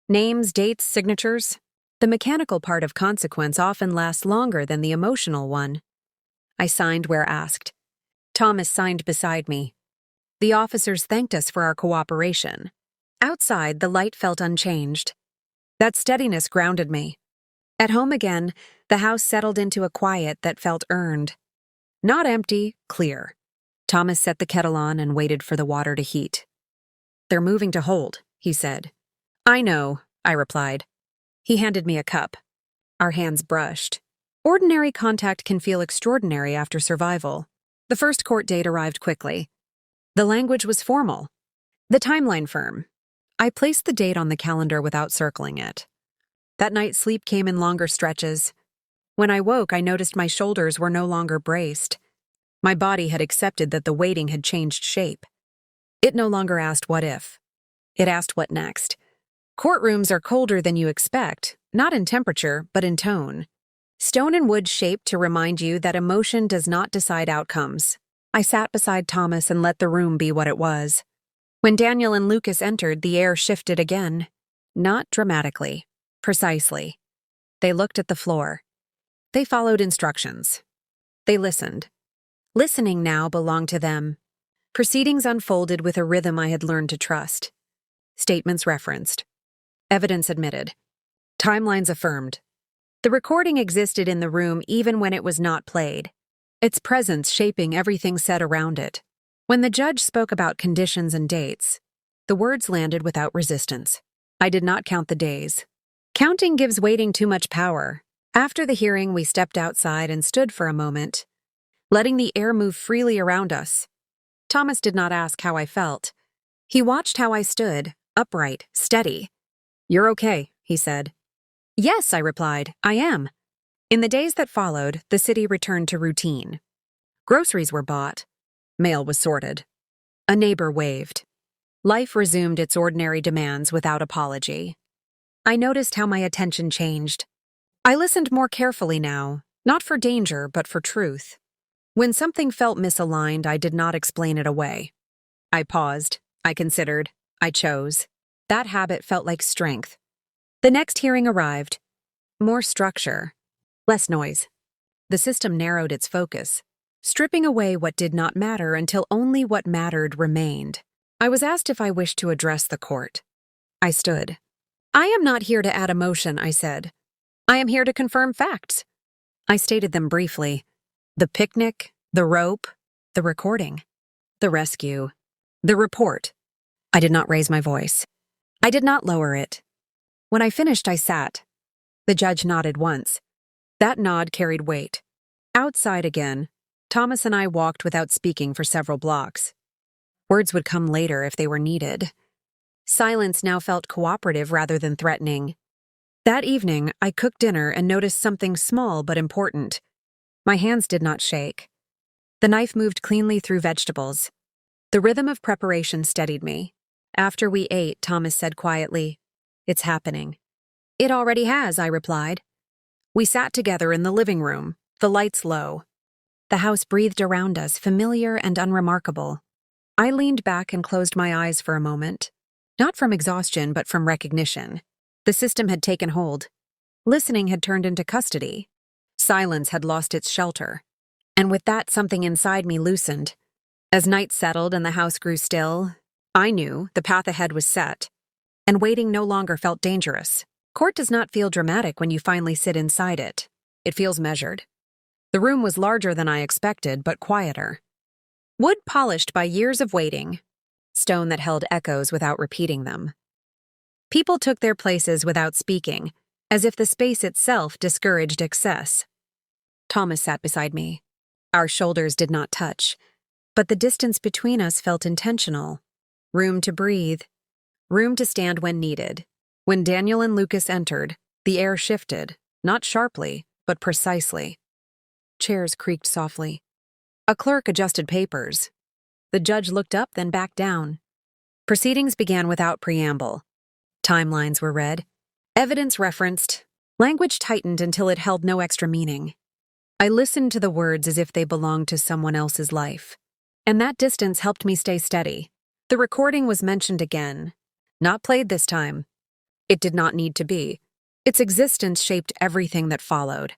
Names, dates, signatures. The mechanical part of consequence often lasts longer than the emotional one. I signed where asked. Thomas signed beside me. The officers thanked us for our cooperation. Outside, the light felt unchanged. That steadiness grounded me. At home again, the house settled into a quiet that felt earned. Not empty, clear. Thomas set the kettle on and waited for the water to heat. "They're moving to hold," he said. "I know," I replied. He handed me a cup. Our hands brushed. Ordinary contact can feel extraordinary after survival. The first court date arrived quickly. The language was formal. The timeline firm. I placed the date on the calendar without circling it. That night, sleep came in longer stretches. When I woke, I noticed my shoulders were no longer braced. My body had accepted that the waiting had changed shape. It no longer asked what if. It asked what next. Courtrooms are colder than you expect, not in temperature, but in tone. Stone and wood shaped to remind you that emotion does not decide outcomes. I sat beside Thomas and let the room be what it was. When Daniel and Lucas entered, the air shifted again. Not dramatically, precisely. They looked at the floor. They followed instructions. They listened. Listening now belonged to them. Proceedings unfolded with a rhythm I had learned to trust. Statements referenced. Evidence admitted. Timelines affirmed. The recording existed in the room even when it was not played, its presence shaping everything said around it. When the judge spoke about conditions and dates, the words landed without resistance. I did not count the days. Counting gives waiting too much power. After the hearing, we stepped outside and stood for a moment, letting the air move freely around us. Thomas did not ask how I felt. He watched how I stood, upright, steady. "You're okay," he said. "Yes," I replied, "I am." In the days that followed, the city returned to routine. Groceries were bought. Mail was sorted. A neighbor waved. Life resumed its ordinary demands without apology. I noticed how my attention changed. I listened more carefully now, not for danger, but for truth. When something felt misaligned, I did not explain it away. I paused. I considered. I chose. That habit felt like strength. The next hearing arrived. More structure. Less noise. The system narrowed its focus, stripping away what did not matter until only what mattered remained. I was asked if I wished to address the court. I stood. "I am not here to add emotion," I said. "I am here to confirm facts." I stated them briefly. The picnic, the rope, the recording, the rescue, the report. I did not raise my voice. I did not lower it. When I finished, I sat. The judge nodded once. That nod carried weight. Outside again, Thomas and I walked without speaking for several blocks. Words would come later if they were needed. Silence now felt cooperative rather than threatening. That evening, I cooked dinner and noticed something small but important. My hands did not shake. The knife moved cleanly through vegetables. The rhythm of preparation steadied me. After we ate, Thomas said quietly, "It's happening." "It already has," I replied. We sat together in the living room, the lights low. The house breathed around us, familiar and unremarkable. I leaned back and closed my eyes for a moment. Not from exhaustion, but from recognition. The system had taken hold. Listening had turned into custody. Silence had lost its shelter, and with that something inside me loosened. As night settled and the house grew still, I knew the path ahead was set, and waiting no longer felt dangerous. Court does not feel dramatic when you finally sit inside it. It feels measured. The room was larger than I expected, but quieter. Wood polished by years of waiting, stone that held echoes without repeating them. People took their places without speaking, as if the space itself discouraged excess. Thomas sat beside me. Our shoulders did not touch, but the distance between us felt intentional. Room to breathe, room to stand when needed. When Daniel and Lucas entered, the air shifted, not sharply, but precisely. Chairs creaked softly. A clerk adjusted papers. The judge looked up, then back down. Proceedings began without preamble. Timelines were read, evidence referenced, language tightened until it held no extra meaning. I listened to the words as if they belonged to someone else's life. And that distance helped me stay steady. The recording was mentioned again. Not played this time. It did not need to be. Its existence shaped everything that followed.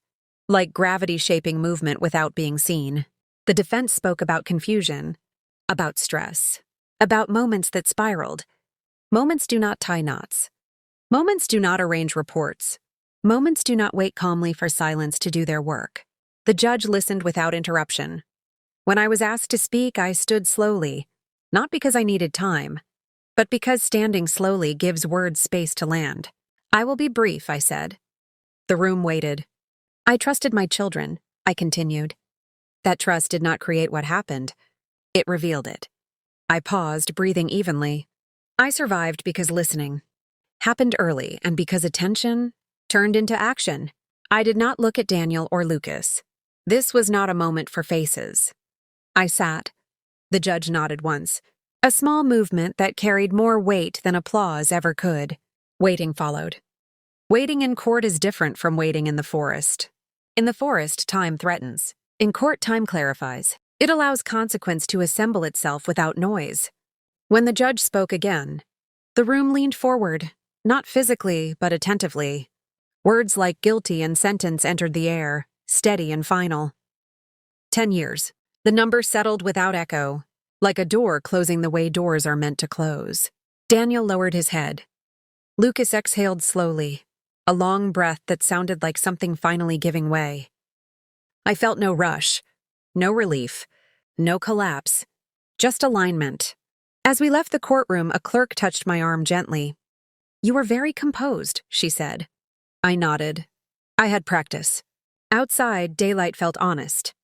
Like gravity shaping movement without being seen. The defense spoke about confusion, about stress, about moments that spiraled. Moments do not tie knots. Moments do not arrange reports. Moments do not wait calmly for silence to do their work. The judge listened without interruption. When I was asked to speak, I stood slowly, not because I needed time, but because standing slowly gives words space to land. I will be brief, I said. The room waited. I trusted my children, I continued. That trust did not create what happened. It revealed it. I paused, breathing evenly. I survived because listening happened early and because attention turned into action. I did not look at Daniel or Lucas. This was not a moment for faces. I sat. The judge nodded once. A small movement that carried more weight than applause ever could. Waiting followed. Waiting in court is different from waiting in the forest. In the forest, time threatens. In court, time clarifies. It allows consequence to assemble itself without noise. When the judge spoke again, the room leaned forward, not physically, but attentively. Words like guilty and sentence entered the air, steady and final. 10 years. The number settled without echo, like a door closing the way doors are meant to close. Daniel lowered his head. Lucas exhaled slowly, a long breath that sounded like something finally giving way. I felt no rush, no relief, no collapse, just alignment. As we left the courtroom, a clerk touched my arm gently. "You were very composed," she said. I nodded. I had practice. Outside, daylight felt honest.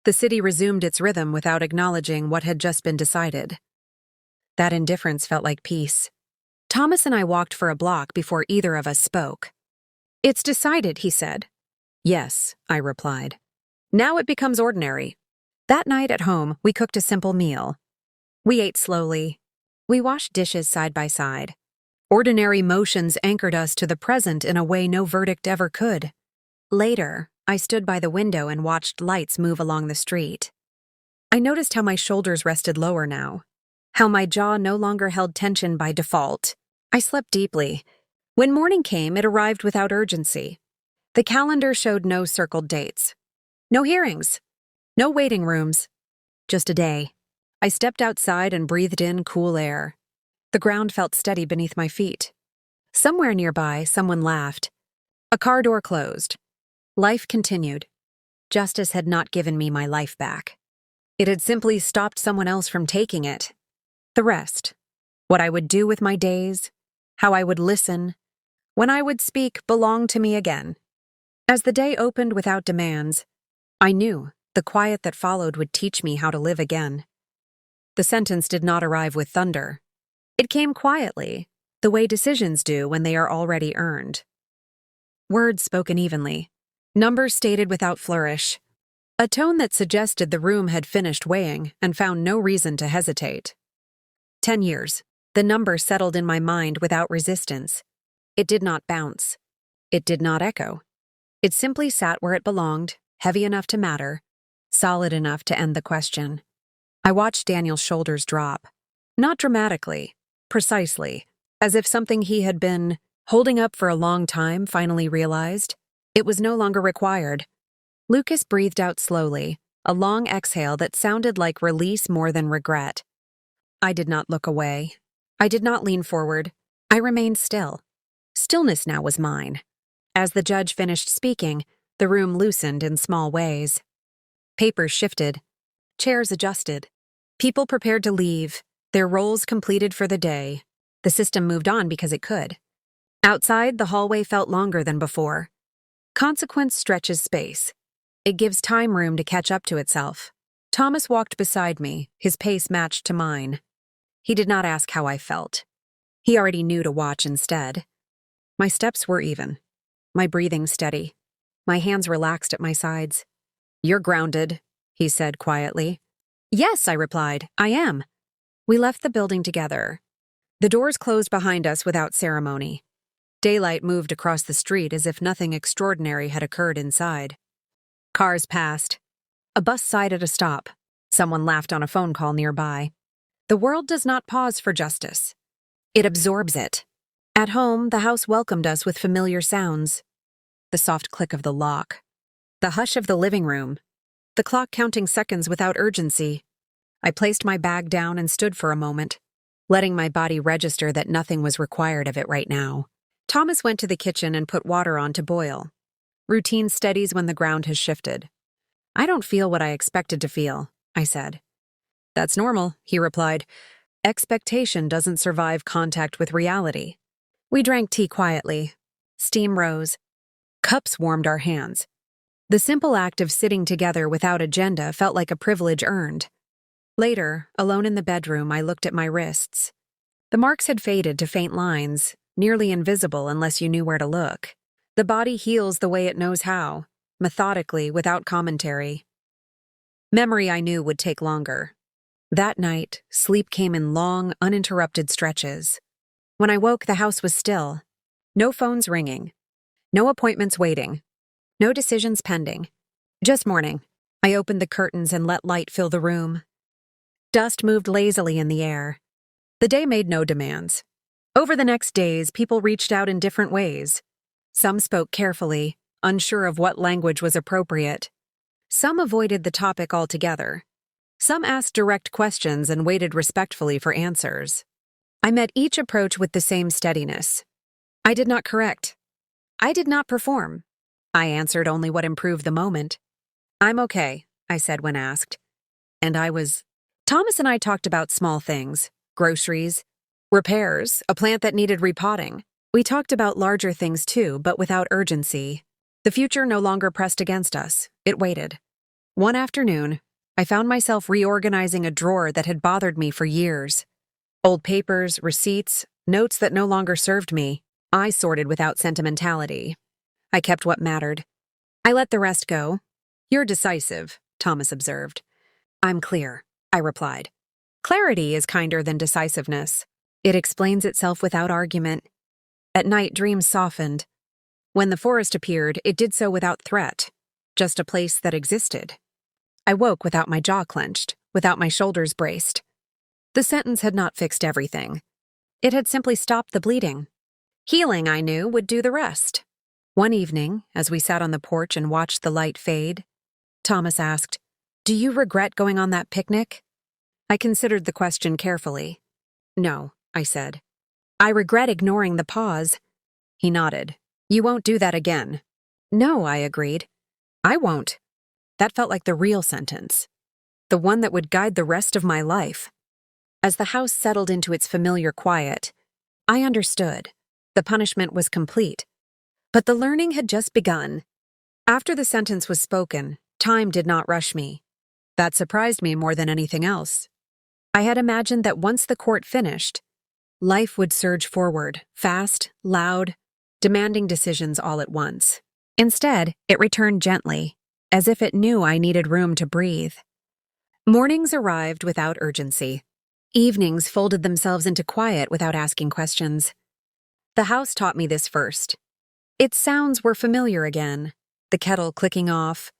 The city resumed its rhythm without acknowledging what had just been decided. That indifference felt like peace. Thomas and I walked for a block before either of us spoke. "It's decided," he said. "Yes," I replied. "Now it becomes ordinary." That night at home, we cooked a simple meal. We ate slowly. We washed dishes side by side. Ordinary motions anchored us to the present in a way no verdict ever could. Later, I stood by the window and watched lights move along the street. I noticed how my shoulders rested lower now, how my jaw no longer held tension by default. I slept deeply. When morning came, it arrived without urgency. The calendar showed no circled dates. No hearings. No waiting rooms. Just a day. I stepped outside and breathed in cool air. The ground felt steady beneath my feet. Somewhere nearby, someone laughed. A car door closed. Life continued. Justice had not given me my life back. It had simply stopped someone else from taking it. The rest, what I would do with my days, how I would listen, when I would speak, belonged to me again. As the day opened without demands, I knew the quiet that followed would teach me how to live again. The sentence did not arrive with thunder. It came quietly, the way decisions do when they are already earned. Words spoken evenly. Numbers stated without flourish. A tone that suggested the room had finished weighing and found no reason to hesitate. 10 years. The number settled in my mind without resistance. It did not bounce. It did not echo. It simply sat where it belonged, heavy enough to matter, solid enough to end the question. I watched Daniel's shoulders drop. Not dramatically, precisely, as if something he had been holding up for a long time finally realized. It was no longer required. Lucas breathed out slowly, a long exhale that sounded like release more than regret. I did not look away. I did not lean forward. I remained still. Stillness now was mine. As the judge finished speaking, the room loosened in small ways. Papers shifted. Chairs adjusted. People prepared to leave, their roles completed for the day. The system moved on because it could. Outside, the hallway felt longer than before. Consequence stretches space. It gives time room to catch up to itself. Thomas walked beside me, his pace matched to mine. He did not ask how I felt. He already knew to watch instead. My steps were even, my breathing steady, my hands relaxed at my sides. "You're grounded," he said quietly. "Yes," I replied, "I am." We left the building together. The doors closed behind us without ceremony. Daylight moved across the street as if nothing extraordinary had occurred inside. Cars passed. A bus sighed at a stop. Someone laughed on a phone call nearby. The world does not pause for justice. It absorbs it. At home, the house welcomed us with familiar sounds. The soft click of the lock. The hush of the living room. The clock counting seconds without urgency. I placed my bag down and stood for a moment, letting my body register that nothing was required of it right now. Thomas went to the kitchen and put water on to boil. Routine steadies when the ground has shifted. "I don't feel what I expected to feel," I said. "That's normal," he replied. "Expectation doesn't survive contact with reality." We drank tea quietly. Steam rose. Cups warmed our hands. The simple act of sitting together without agenda felt like a privilege earned. Later, alone in the bedroom, I looked at my wrists. The marks had faded to faint lines, nearly invisible unless you knew where to look. The body heals the way it knows how, methodically, without commentary. Memory I knew would take longer. That night, sleep came in long, uninterrupted stretches. When I woke, the house was still. No phones ringing. No appointments waiting. No decisions pending. Just morning. I opened the curtains and let light fill the room. Dust moved lazily in the air. The day made no demands. Over the next days, people reached out in different ways. Some spoke carefully, unsure of what language was appropriate. Some avoided the topic altogether. Some asked direct questions and waited respectfully for answers. I met each approach with the same steadiness. I did not correct. I did not perform. I answered only what improved the moment. "I'm okay," I said when asked. And I was. Thomas and I talked about small things, groceries, repairs, a plant that needed repotting. We talked about larger things too, but without urgency. The future no longer pressed against us. It waited. One afternoon, I found myself reorganizing a drawer that had bothered me for years. Old papers, receipts, notes that no longer served me. I sorted without sentimentality. I kept what mattered. I let the rest go. "You're decisive," Thomas observed. "I'm clear," I replied. Clarity is kinder than decisiveness. It explains itself without argument. At night, dreams softened. When the forest appeared, it did so without threat, just a place that existed. I woke without my jaw clenched, without my shoulders braced. The sentence had not fixed everything. It had simply stopped the bleeding. Healing, I knew, would do the rest. One evening, as we sat on the porch and watched the light fade, Thomas asked, "Do you regret going on that picnic?" I considered the question carefully. "No," I said. "I regret ignoring the pause." He nodded. "You won't do that again." "No," I agreed. "I won't." That felt like the real sentence, the one that would guide the rest of my life. As the house settled into its familiar quiet, I understood. The punishment was complete. But the learning had just begun. After the sentence was spoken, time did not rush me. That surprised me more than anything else. I had imagined that once the court finished, life would surge forward, fast, loud, demanding decisions all at once. Instead, it returned gently, as if it knew I needed room to breathe. Mornings arrived without urgency. Evenings folded themselves into quiet without asking questions. The house taught me this first. Its sounds were familiar again, the kettle clicking off,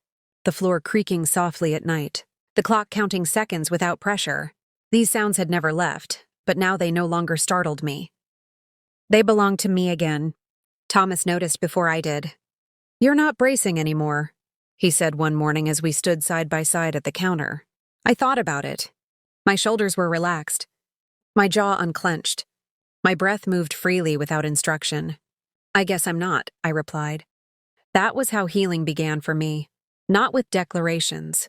the floor creaking softly at night, the clock counting seconds without pressure. These sounds had never left, but now they no longer startled me. They belonged to me again. Thomas noticed before I did. "You're not bracing anymore," he said one morning as we stood side by side at the counter. I thought about it. My shoulders were relaxed, my jaw unclenched. My breath moved freely without instruction. I guess I'm not, I replied. That was how healing began for me, not with declarations,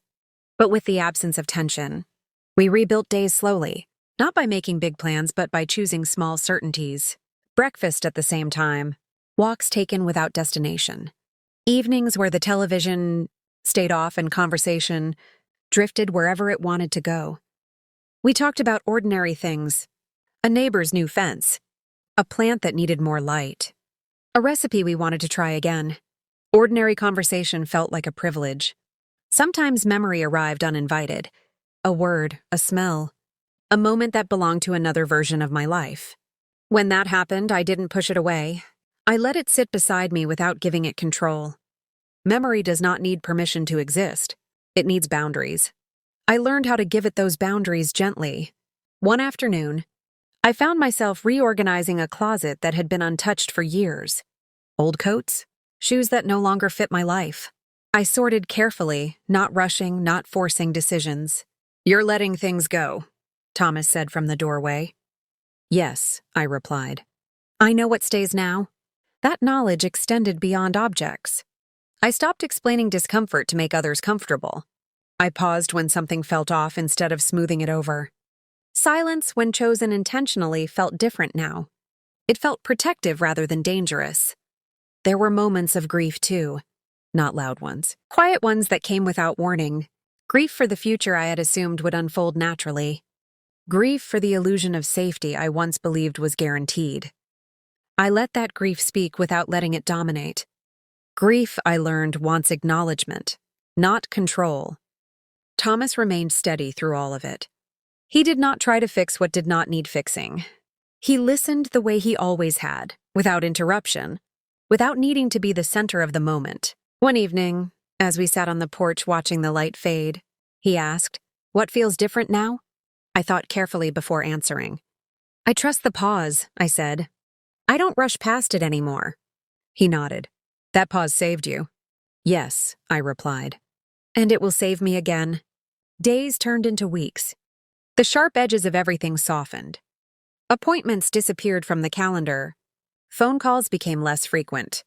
but with the absence of tension. We rebuilt days slowly, not by making big plans, but by choosing small certainties. Breakfast at the same time, walks taken without destination. Evenings where the television stayed off and conversation drifted wherever it wanted to go. We talked about ordinary things, a neighbor's new fence, a plant that needed more light, a recipe we wanted to try again. Ordinary conversation felt like a privilege. Sometimes memory arrived uninvited, a word, a smell, a moment that belonged to another version of my life. When that happened, I didn't push it away. I let it sit beside me without giving it control. Memory does not need permission to exist. It needs boundaries. I learned how to give it those boundaries gently. One afternoon, I found myself reorganizing a closet that had been untouched for years. Old coats, shoes that no longer fit my life. I sorted carefully, not rushing, not forcing decisions. You're letting things go, Thomas said from the doorway. Yes, I replied. I know what stays now. That knowledge extended beyond objects. I stopped explaining discomfort to make others comfortable. I paused when something felt off instead of smoothing it over. Silence, when chosen intentionally, felt different now. It felt protective rather than dangerous. There were moments of grief too, not loud ones. Quiet ones that came without warning. Grief for the future I had assumed would unfold naturally. Grief for the illusion of safety I once believed was guaranteed. I let that grief speak without letting it dominate. Grief, I learned, wants acknowledgement, not control. Thomas remained steady through all of it. He did not try to fix what did not need fixing. He listened the way he always had, without interruption, without needing to be the center of the moment. One evening, as we sat on the porch watching the light fade, he asked, "What feels different now?" I thought carefully before answering. "I trust the pause," I said. "I don't rush past it anymore." He nodded. "That pause saved you." "Yes," I replied. "And it will save me again." Days turned into weeks. The sharp edges of everything softened. Appointments disappeared from the calendar. Phone calls became less frequent.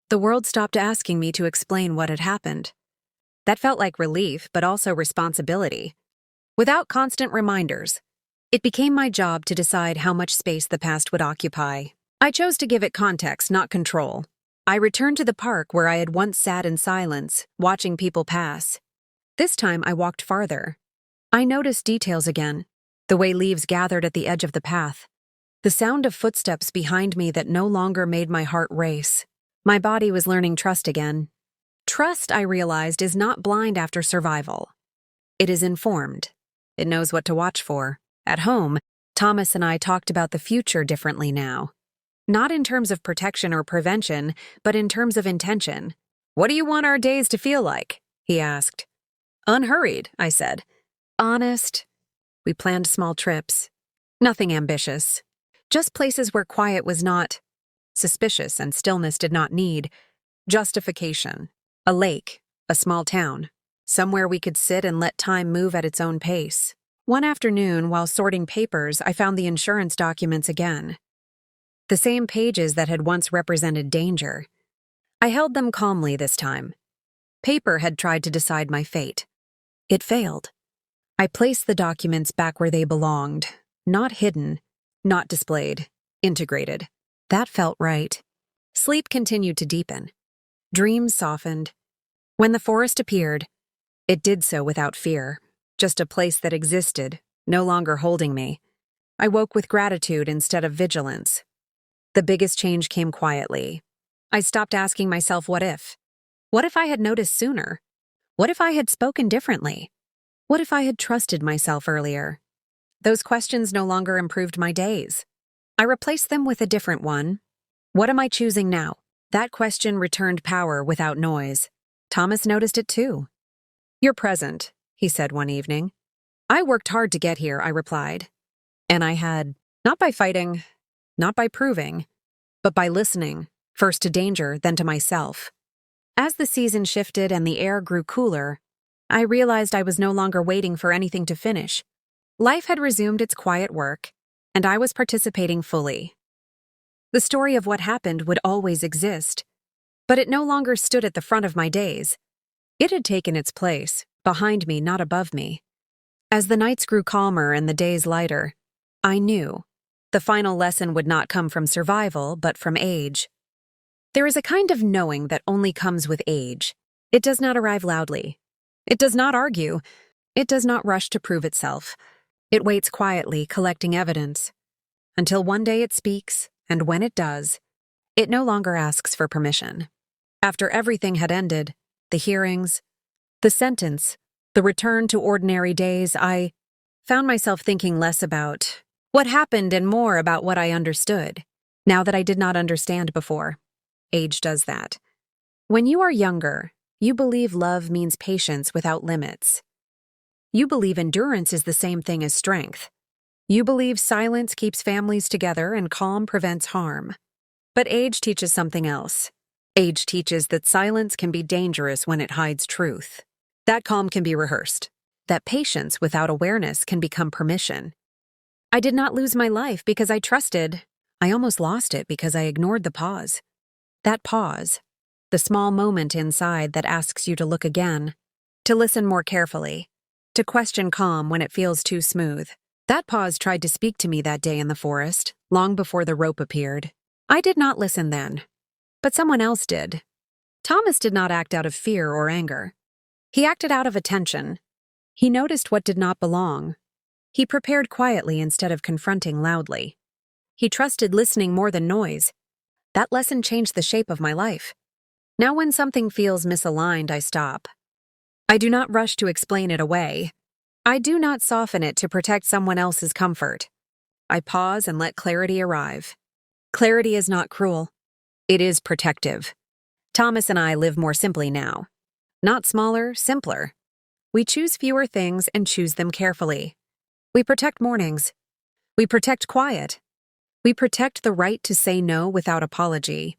The world stopped asking me to explain what had happened. That felt like relief, but also responsibility. Without constant reminders, it became my job to decide how much space the past would occupy. I chose to give it context, not control. I returned to the park where I had once sat in silence, watching people pass. This time I walked farther. I noticed details again, the way leaves gathered at the edge of the path, the sound of footsteps behind me that no longer made my heart race. My body was learning trust again. Trust, I realized, is not blind after survival. It is informed. It knows what to watch for. At home, Thomas and I talked about the future differently now. Not in terms of protection or prevention, but in terms of intention. "What do you want our days to feel like?" he asked. "Unhurried," I said. "Honest." We planned small trips. Nothing ambitious. Just places where quiet was not suspicious and stillness did not need justification. A lake, a small town, somewhere we could sit and let time move at its own pace. One afternoon, while sorting papers, I found the insurance documents again. The same pages that had once represented danger. I held them calmly this time. Paper had tried to decide my fate. It failed. I placed the documents back where they belonged, not hidden, not displayed, integrated. That felt right. Sleep continued to deepen. Dreams softened. When the forest appeared, it did so without fear, just a place that existed, no longer holding me. I woke with gratitude instead of vigilance. The biggest change came quietly. I stopped asking myself, what if? What if I had noticed sooner? What if I had spoken differently? What if I had trusted myself earlier? Those questions no longer improved my days. I replaced them with a different one. What am I choosing now? That question returned power without noise. Thomas noticed it too. "You're present," he said one evening. "I worked hard to get here," I replied. And I had, not by fighting, not by proving, but by listening, first to danger, then to myself. As the season shifted and the air grew cooler, I realized I was no longer waiting for anything to finish. Life had resumed its quiet work, and I was participating fully. The story of what happened would always exist, but it no longer stood at the front of my days. It had taken its place, behind me, not above me. As the nights grew calmer and the days lighter, I knew the final lesson would not come from survival, but from age. There is a kind of knowing that only comes with age. It does not arrive loudly. It does not argue. It does not rush to prove itself. It waits quietly, collecting evidence, until one day it speaks, and when it does, it no longer asks for permission. After everything had ended, the hearings, the sentence, the return to ordinary days, I found myself thinking less about what happened and more about what I understood, now that I did not understand before. Age does that. When you are younger, you believe love means patience without limits. You believe endurance is the same thing as strength. You believe silence keeps families together and calm prevents harm. But age teaches something else. Age teaches that silence can be dangerous when it hides truth. That calm can be rehearsed. That patience without awareness can become permission. I did not lose my life because I trusted. I almost lost it because I ignored the pause. That pause, the small moment inside that asks you to look again, to listen more carefully, to question calm when it feels too smooth. That pause tried to speak to me that day in the forest, long before the rope appeared. I did not listen then, but someone else did. Thomas did not act out of fear or anger. He acted out of attention. He noticed what did not belong. He prepared quietly instead of confronting loudly. He trusted listening more than noise. That lesson changed the shape of my life. Now when something feels misaligned, I stop. I do not rush to explain it away. I do not soften it to protect someone else's comfort. I pause and let clarity arrive. Clarity is not cruel. It is protective. Thomas and I live more simply now. Not smaller, simpler. We choose fewer things and choose them carefully. We protect mornings. We protect quiet. We protect the right to say no without apology.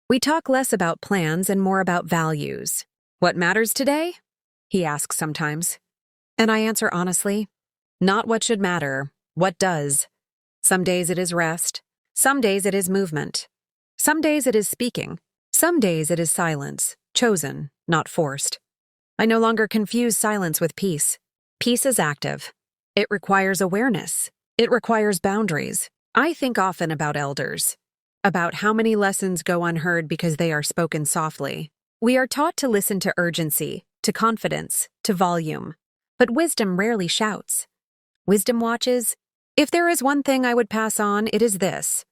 We talk less about plans and more about values. What matters today? He asks sometimes. And I answer honestly, not what should matter, what does. Some days it is rest. Some days it is movement. Some days it is speaking. Some days it is silence, chosen, not forced. I no longer confuse silence with peace. Peace is active. It requires awareness. It requires boundaries. I think often about elders, about how many lessons go unheard because they are spoken softly. We are taught to listen to urgency, to confidence, to volume. But wisdom rarely shouts. Wisdom watches. If there is one thing I would pass on, it is this.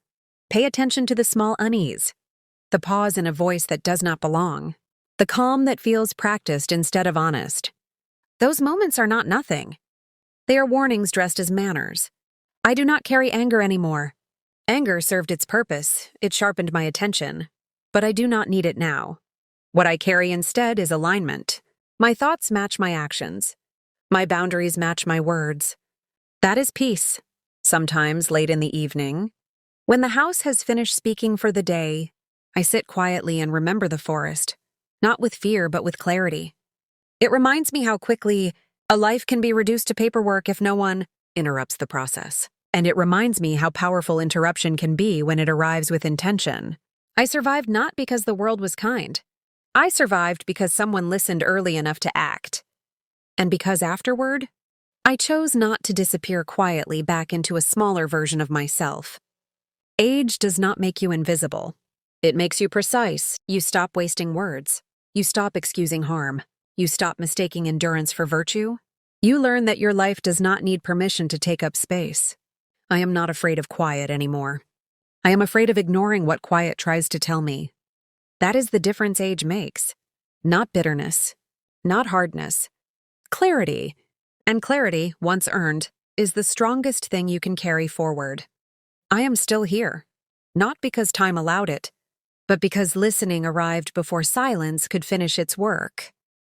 Pay attention to the small unease, the pause in a voice that does not belong, the calm that feels practiced instead of honest. Those moments are not nothing. They are warnings dressed as manners. I do not carry anger anymore. Anger served its purpose. It sharpened my attention. But I do not need it now. What I carry instead is alignment. My thoughts match my actions. My boundaries match my words. That is peace. Sometimes late in the evening, when the house has finished speaking for the day, I sit quietly and remember the forest, not with fear but with clarity. It reminds me how quickly a life can be reduced to paperwork if no one interrupts the process. And it reminds me how powerful interruption can be when it arrives with intention. I survived not because the world was kind. I survived because someone listened early enough to act. And because afterward, I chose not to disappear quietly back into a smaller version of myself. Age does not make you invisible. It makes you precise. You stop wasting words. You stop excusing harm. You stop mistaking endurance for virtue. You learn that your life does not need permission to take up space. I am not afraid of quiet anymore. I am afraid of ignoring what quiet tries to tell me. That is the difference age makes. Not bitterness, not hardness. Clarity. And clarity, once earned, is the strongest thing you can carry forward. I am still here, not because time allowed it, but because listening arrived before silence could finish its work.